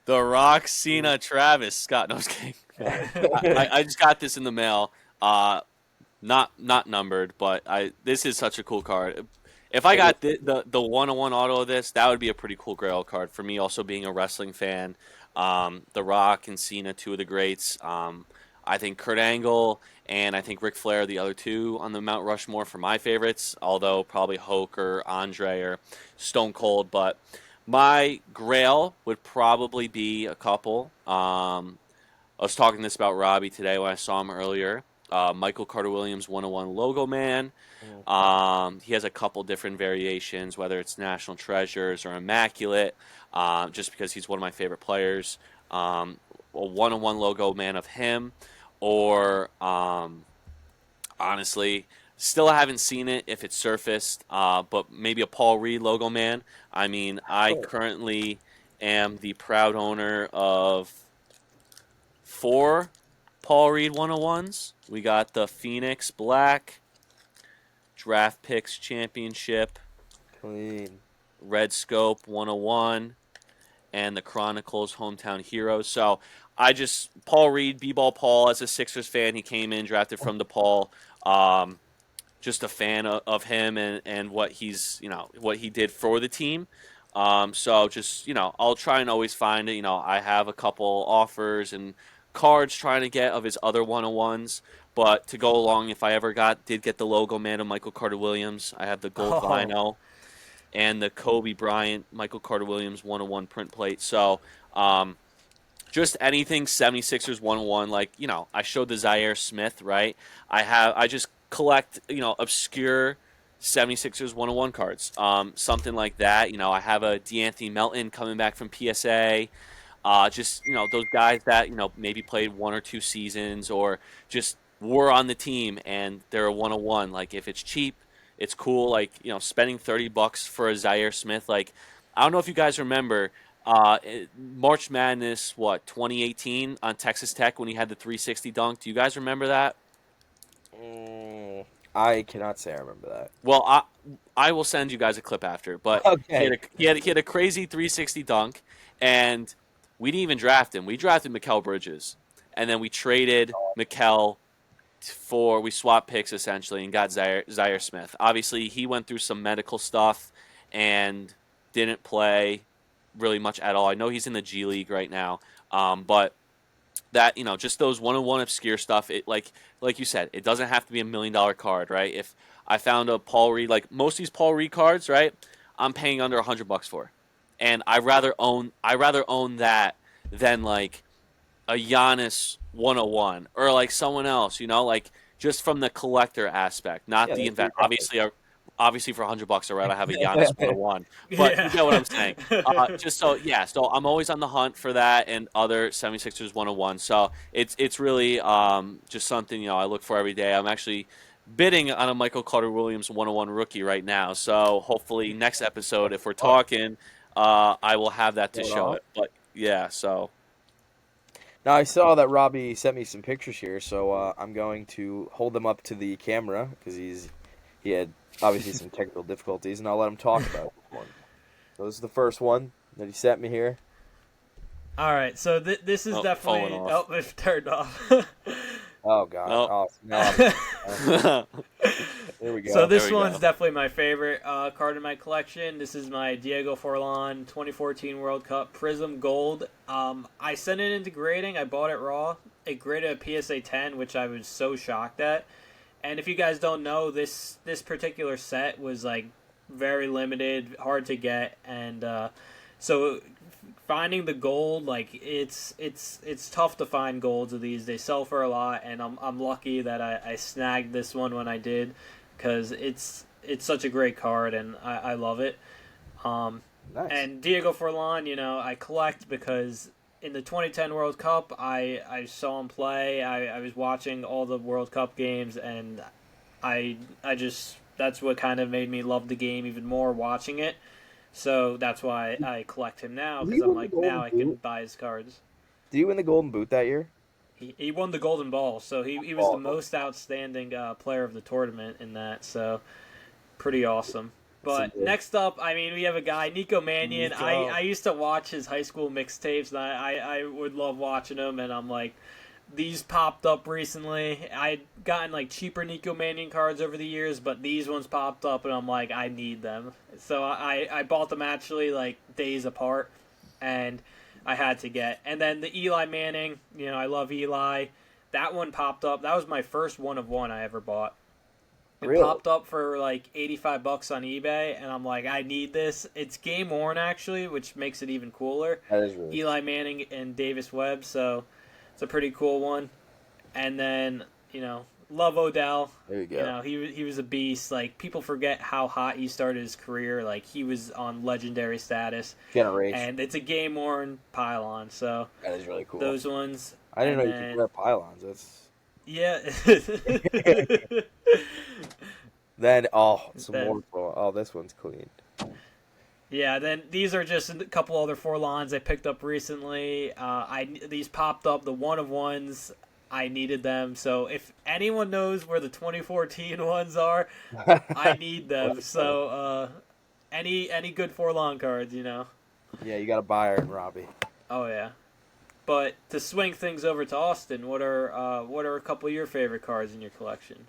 The Rock, Cena, Travis Scott. No, I was kidding. I just got this in the mail. Not numbered, but this is such a cool card. If I it is. got the 101 auto of this, that would be a pretty cool Grail card for me. Also being a wrestling fan, The Rock and Cena, two of the greats. I think Kurt Angle and I think Ric Flair are the other two on the Mount Rushmore for my favorites. Although probably Hulk or Andre or Stone Cold, but my Grail would probably be a couple. I was talking this about Robby today when I saw him earlier. Michael Carter Williams 101 Logo Man. Mm. He has a couple different variations, whether it's National Treasures or Immaculate, just because he's one of my favorite players. A 101 Logo Man of him, or honestly, still haven't seen it if it's surfaced, but maybe a Paul Reed Logo Man. I mean, I Oh, currently am the proud owner of four Paul Reed 101s. We got the Phoenix Black, Draft Picks Championship, clean. Red Scope 101, and the Chronicles Hometown Heroes. So Paul Reed, B-Ball Paul, as a Sixers fan, he came in, drafted from DePaul. Just a fan of him and what what he did for the team. So just, I'll try and always find it. I have a couple offers and cards trying to get of his other 101s. But to go along, if I ever did get the logo man of Michael Carter Williams, I have the gold vinyl and the Kobe Bryant Michael Carter Williams 101 print plate. So just anything 76ers 101. Like, I showed the Zaire Smith, right? I just collect, obscure 76ers 101 cards. Something like that. I have a DeAnthony Melton coming back from PSA. Just, those guys that, maybe played 1 or 2 seasons or just were on the team and they're a 101. Like, if it's cheap, it's cool. Like, spending $30 for a Zaire Smith. Like, I don't know if you guys remember March Madness, 2018 on Texas Tech when he had the 360 dunk. Do you guys remember that? I cannot say I remember that. Well, I will send you guys a clip after. But okay. he had a crazy 360 dunk, and we didn't even draft him. We drafted Mikal Bridges, and then we traded Mikal we swapped picks essentially and got Zaire Smith. Obviously, he went through some medical stuff and didn't play really much at all. I know he's in the G League right now, but that, just those one-on-one obscure stuff. It like you said, it doesn't have to be $1 million card, right? If I found a Paul Reed, like most of these Paul Reed cards, right, I'm paying under $100 for, and I rather own that than like a Giannis 101 or like someone else, like just from the collector aspect, not the invent. Obviously for $100, I'd rather have a Giannis 101. But you know what I'm saying. So I'm always on the hunt for that and other 76ers 101. So it's really just something I look for every day. I'm actually bidding on a Michael Carter Williams 101 rookie right now. So hopefully next episode, if we're talking, I will have that to show it. But yeah, so. Now, I saw that Robby sent me some pictures here, so I'm going to hold them up to the camera because he had obviously some technical difficulties, and I'll let him talk about one. So this is the first one that he sent me here. All right, so this is definitely... Oh, it's turned off. Oh, God. Oh, There we go. So this one's definitely my favorite card in my collection. This is my Diego Forlan 2014 World Cup Prism Gold. I sent it into grading. I bought it raw. It graded a PSA 10, which I was so shocked at. And if you guys don't know, this particular set was like very limited, hard to get, and so finding the gold, like it's tough to find golds of these. They sell for a lot, and I'm lucky that I snagged this one when I did, because it's such a great card and I love it. Nice. And Diego Forlan, I collect because in the 2010 World Cup, I saw him play. I was watching all the World Cup games, and I just that's what kind of made me love the game even more, watching it. So that's why I collect him now, because I'm like, now I can buy his cards. Did he win the Golden Boot that year? He won the Golden Ball, so he was the most outstanding player of the tournament in that. So pretty awesome. But next up, we have a guy, Nico Mannion. I used to watch his high school mixtapes, and I would love watching them, and I'm like, these popped up recently. I'd gotten like cheaper Nico Mannion cards over the years, but these ones popped up, and I'm like, I need them. So I bought them actually like days apart, and I had to get. And then the Eli Manning, I love Eli. That one popped up. That was my first one of one I ever bought. It popped up for like $85 on eBay, and I'm like, I need this. It's game worn actually, which makes it even cooler. That is really Eli Manning and Davis Webb, so it's a pretty cool one. And then love Odell. There you go. He was a beast. Like, people forget how hot he started his career. Like, he was on legendary status. Generation. And it's a game worn pylon. So that is really cool. Those ones. I didn't know you could wear pylons. That's. Yeah. Then more. Oh, this one's clean. Yeah, then these are just a couple other Forlans I picked up recently. These popped up, the one of ones. I needed them. So if anyone knows where the 2014 ones are, I need them. So any good Forlong cards, Yeah, you got a buyer in Robby. Oh yeah. But to swing things over to Austin, what are a couple of your favorite cards in your collection?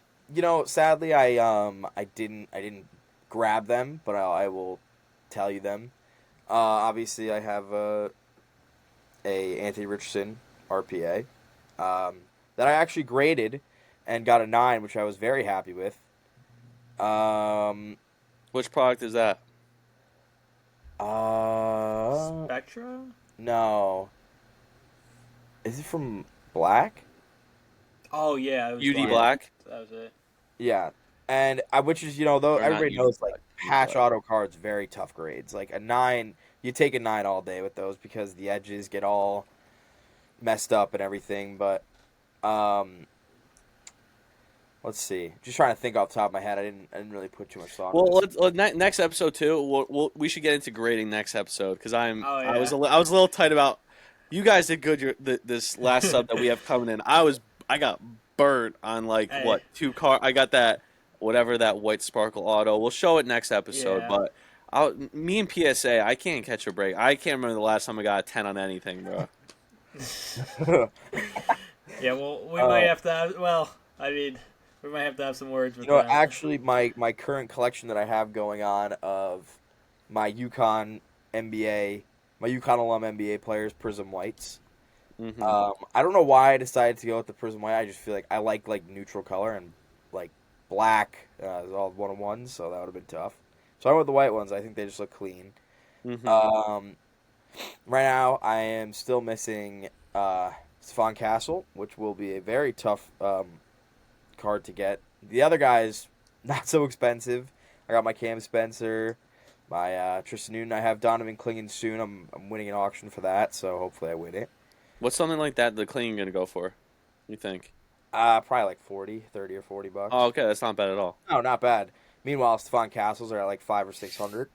Sadly, I didn't grab them, but I will tell you them. Obviously, I have a Anthony Richardson RPA that I actually graded and got a 9, which I was very happy with. Um, Which product is that? Spectra? no, is it from Black? Oh yeah, it was UD black. Black? That was it. Yeah, and which is though Or not everybody UD knows like Black. UD patch Black. auto cards very tough grades. Like a 9, you take a 9 all day with those because the edges get all messed up and everything. But um, let's see. Just trying to think off the top of my head. I didn't really put too much thought Well, into this. next episode too. We should get into grading next episode because Oh I was yeah. I was a little tight about. You guys did good. This last sub that we have coming in. I got burnt on like Hey. what 2 car. I got that whatever that white sparkle auto. We'll show it next episode. Yeah. But me and PSA, I can't catch a break. I can't remember the last time I got a 10 on anything, bro. Yeah, well, we might have to have. Well, I mean, we might have to have some words with them. Actually, my current collection that I have going on of my UConn NBA, my UConn alum NBA players, Prism Whites. Hmm. I don't know why I decided to go with the Prism White. I just feel like I like neutral color, and like black is all 1-on-1s, so that would have been tough. So I went with the white ones. I think they just look clean. Hmm. Right now, I am still missing Stephon Castle, which will be a very tough card to get. The other guys, not so expensive. I got my Cam Spencer, my Tristan Newton. I have Donovan Clingan soon. I'm winning an auction for that, so hopefully I win it. What's something like that the clean gonna go for? You think? Probably like 30 or $40. Oh, okay, that's not bad at all. No, not bad. Meanwhile, Stephon Castles are at like 500 or 600.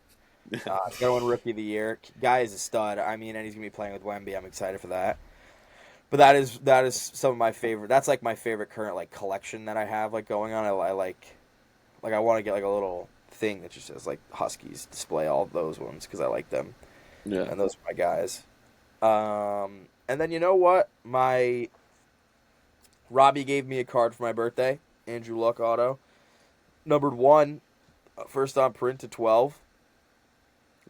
Gonna win Rookie of the Year. Guy is a stud. I mean, and he's gonna be playing with Wemby. I'm excited for that. But that is some of my favorite. That's like my favorite current like collection that I have like going on. I like I want to get like a little thing that just says like Huskies, display all of those ones because I like them. Yeah. And those are my guys. And then you know what? My Robby gave me a card for my birthday. Andrew Luck auto, numbered 1, first on print to 12.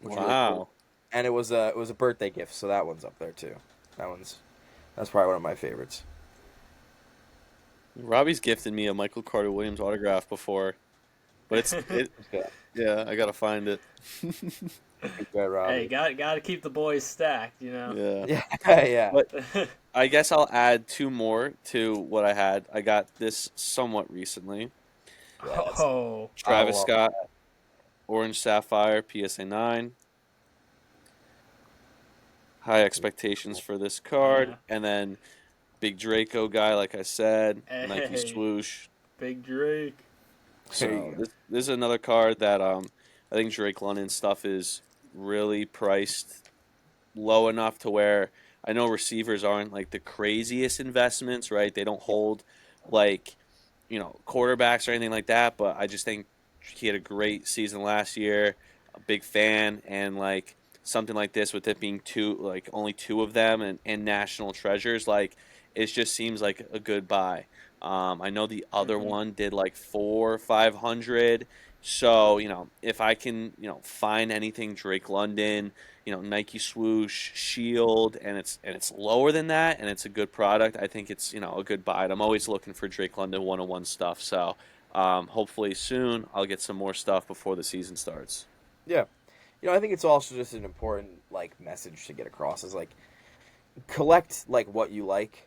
Which was really Wow. cool. And it was a birthday gift, so that one's up there too. That's probably one of my favorites. Robbie's gifted me a Michael Carter Williams autograph before, but Okay. yeah, I gotta find it. Good guy, Robby. Hey, got to keep the boys stacked, Yeah. Yeah, yeah. But I guess I'll add 2 more to what I had. I got this somewhat recently. Oh, Travis I love Scott, Orange Sapphire, PSA 9. High expectations for this card. Yeah. And then Big Draco guy, like I said, Nike Hey. swoosh. Big Drake. There you So go. this is another card that I think Drake London stuff is really priced low enough to where I know receivers aren't like the craziest investments, right? They don't hold like, quarterbacks or anything like that, but I just think he had a great season last year. A big fan, and like something like this with it being only 2 of them and national treasures, like it just seems like a good buy. I know the other one did like 400 or 500. So, if I can, find anything Drake London, Nike swoosh, Shield, and it's lower than that and it's a good product, I think it's, a good buy. And I'm always looking for Drake London 101 stuff. So, hopefully soon I'll get some more stuff before the season starts. Yeah. I think it's also just an important like message to get across is like collect like what you like.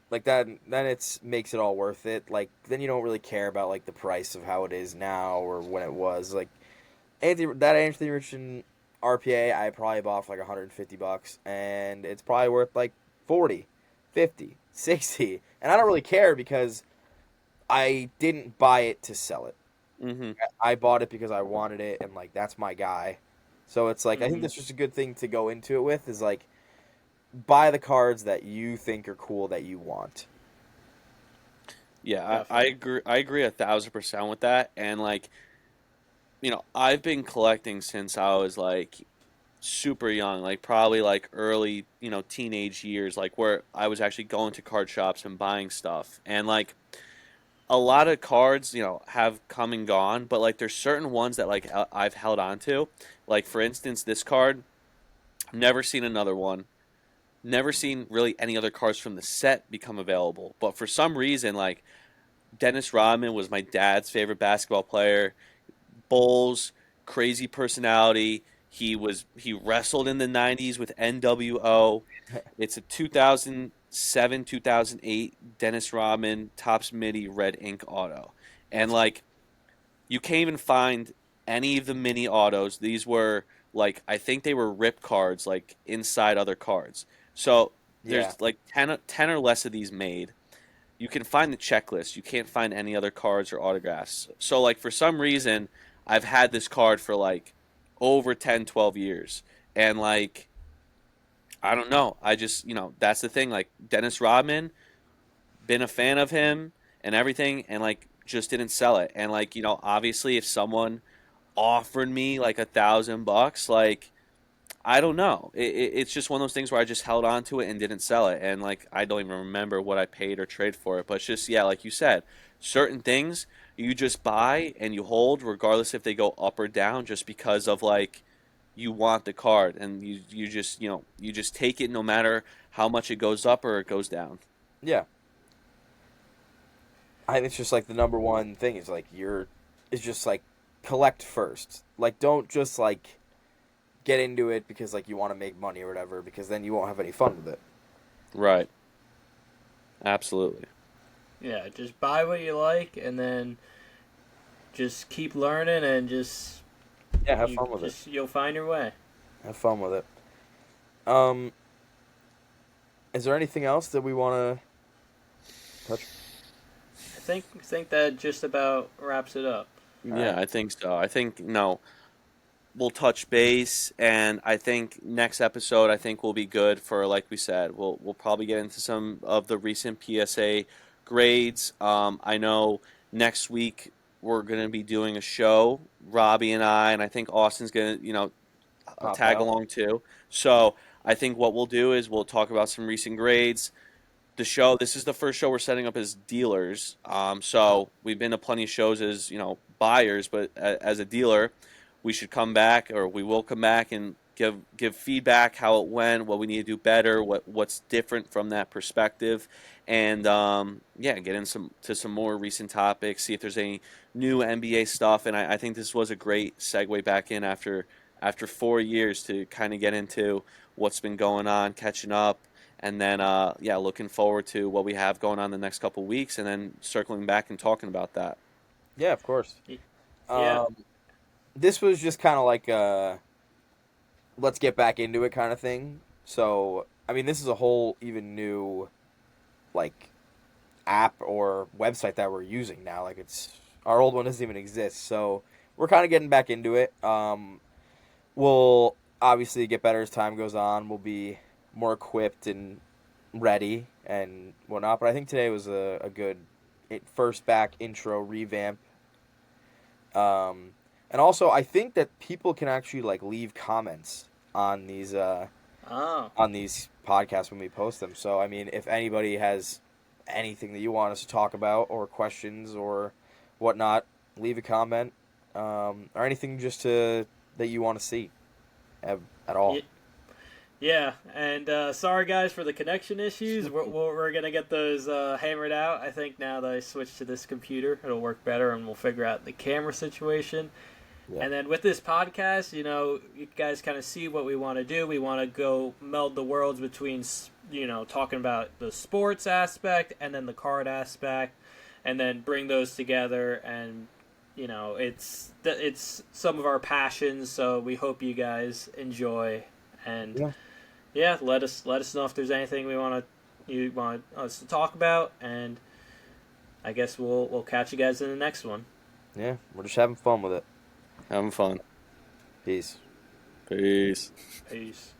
Like that, then makes it all worth it. Like then you don't really care about like the price of how it is now or when it was. Like Anthony Richardson RPA, I probably bought for like $150, and it's probably worth like 40, 50, 60, and I don't really care because I didn't buy it to sell it. Mm-hmm. I bought it because I wanted it, and like that's my guy. So it's like I think that's just a good thing to go into it with is like buy the cards that you think are cool that you want. Yeah, I agree. I agree 1,000% with that. And like I've been collecting since I was like super young, like probably like early, teenage years, like where I was actually going to card shops and buying stuff. And like a lot of cards, have come and gone, but like there's certain ones that like I've held on to. Like for instance, this card, I've never seen another one. Never seen really any other cards from the set become available. But for some reason, like Dennis Rodman was my dad's favorite basketball player. Bulls, crazy personality. He wrestled in the 90s with NWO. It's a 2007, 2008 Dennis Rodman Topps Mini red ink auto. And like you can't even find any of the mini autos. These were like I think they were rip cards like inside other cards. So Yeah. there's like 10 or less of these made. You can find the checklist. You can't find any other cards or autographs. So like for some reason, I've had this card for like over 10, 12 years. And like I don't know. I just, that's the thing like Dennis Rodman, been a fan of him and everything and like just didn't sell it. And like, obviously if someone offered me like $1,000, like I don't know. It's just one of those things where I just held on to it and didn't sell it. And like, I don't even remember what I paid or trade for it. But it's just, yeah, like you said, certain things you just buy and you hold, regardless if they go up or down, just because of like, you want the card and you just, you just take it no matter how much it goes up or it goes down. Yeah. I think it's just like the number one thing is like is just like collect first. Like don't just like get into it because like you want to make money or whatever because then you won't have any fun with it. Right. Absolutely. Yeah, just buy what you like, and then just keep learning, and Yeah, have fun with it. you'll find your way. Have fun with it. Um, is there anything else that we want to touch? I think that just about wraps it up. All Yeah, right. I think so. I think, no, we'll touch base, and I think next episode I think will be good for like we said. We'll probably get into some of the recent PSA grades. I know next week we're gonna be doing a show, Robbie and I think Austin's gonna Pop tag out. along too. So I think what we'll do is we'll talk about some recent grades. The show. This is the first show we're setting up as dealers. So we've been to plenty of shows as buyers, but as a dealer, we should come back, or we will come back and give feedback how it went, what we need to do better, what's different from that perspective, and yeah, get in some more recent topics, see if there's any new NBA stuff, and I think this was a great segue back in after 4 years to kind of get into what's been going on, catching up, and then yeah, looking forward to what we have going on the next couple weeks, and then circling back and talking about that. Yeah, of course. Y- Yeah, Um, this was just kind of like a let's get back into it kind of thing. So, I mean, this is a whole even new like app or website that we're using now. Like it's our old one doesn't even exist. So, we're kind of getting back into it. We'll obviously get better as time goes on. We'll be more equipped and ready and whatnot. But I think today was a good first back intro revamp. Um, and also, I think that people can actually like leave comments on oh, these podcasts when we post them. So I mean, if anybody has anything that you want us to talk about or questions or whatnot, leave a comment or anything just to that you want to see at all. yeah, and sorry guys for the connection issues. We're gonna get those hammered out. I think now that I switched to this computer, it'll work better, and we'll figure out the camera situation. Yeah. And then with this podcast, you guys kind of see what we want to do. We want to go meld the worlds between, talking about the sports aspect and then the card aspect, and then bring those together. And it's some of our passions. So we hope you guys enjoy. And Yeah. yeah, let us know if there's anything you want us to talk about. And I guess we'll catch you guys in the next one. Yeah, we're just having fun with it. Having fun. Peace. Peace. Peace.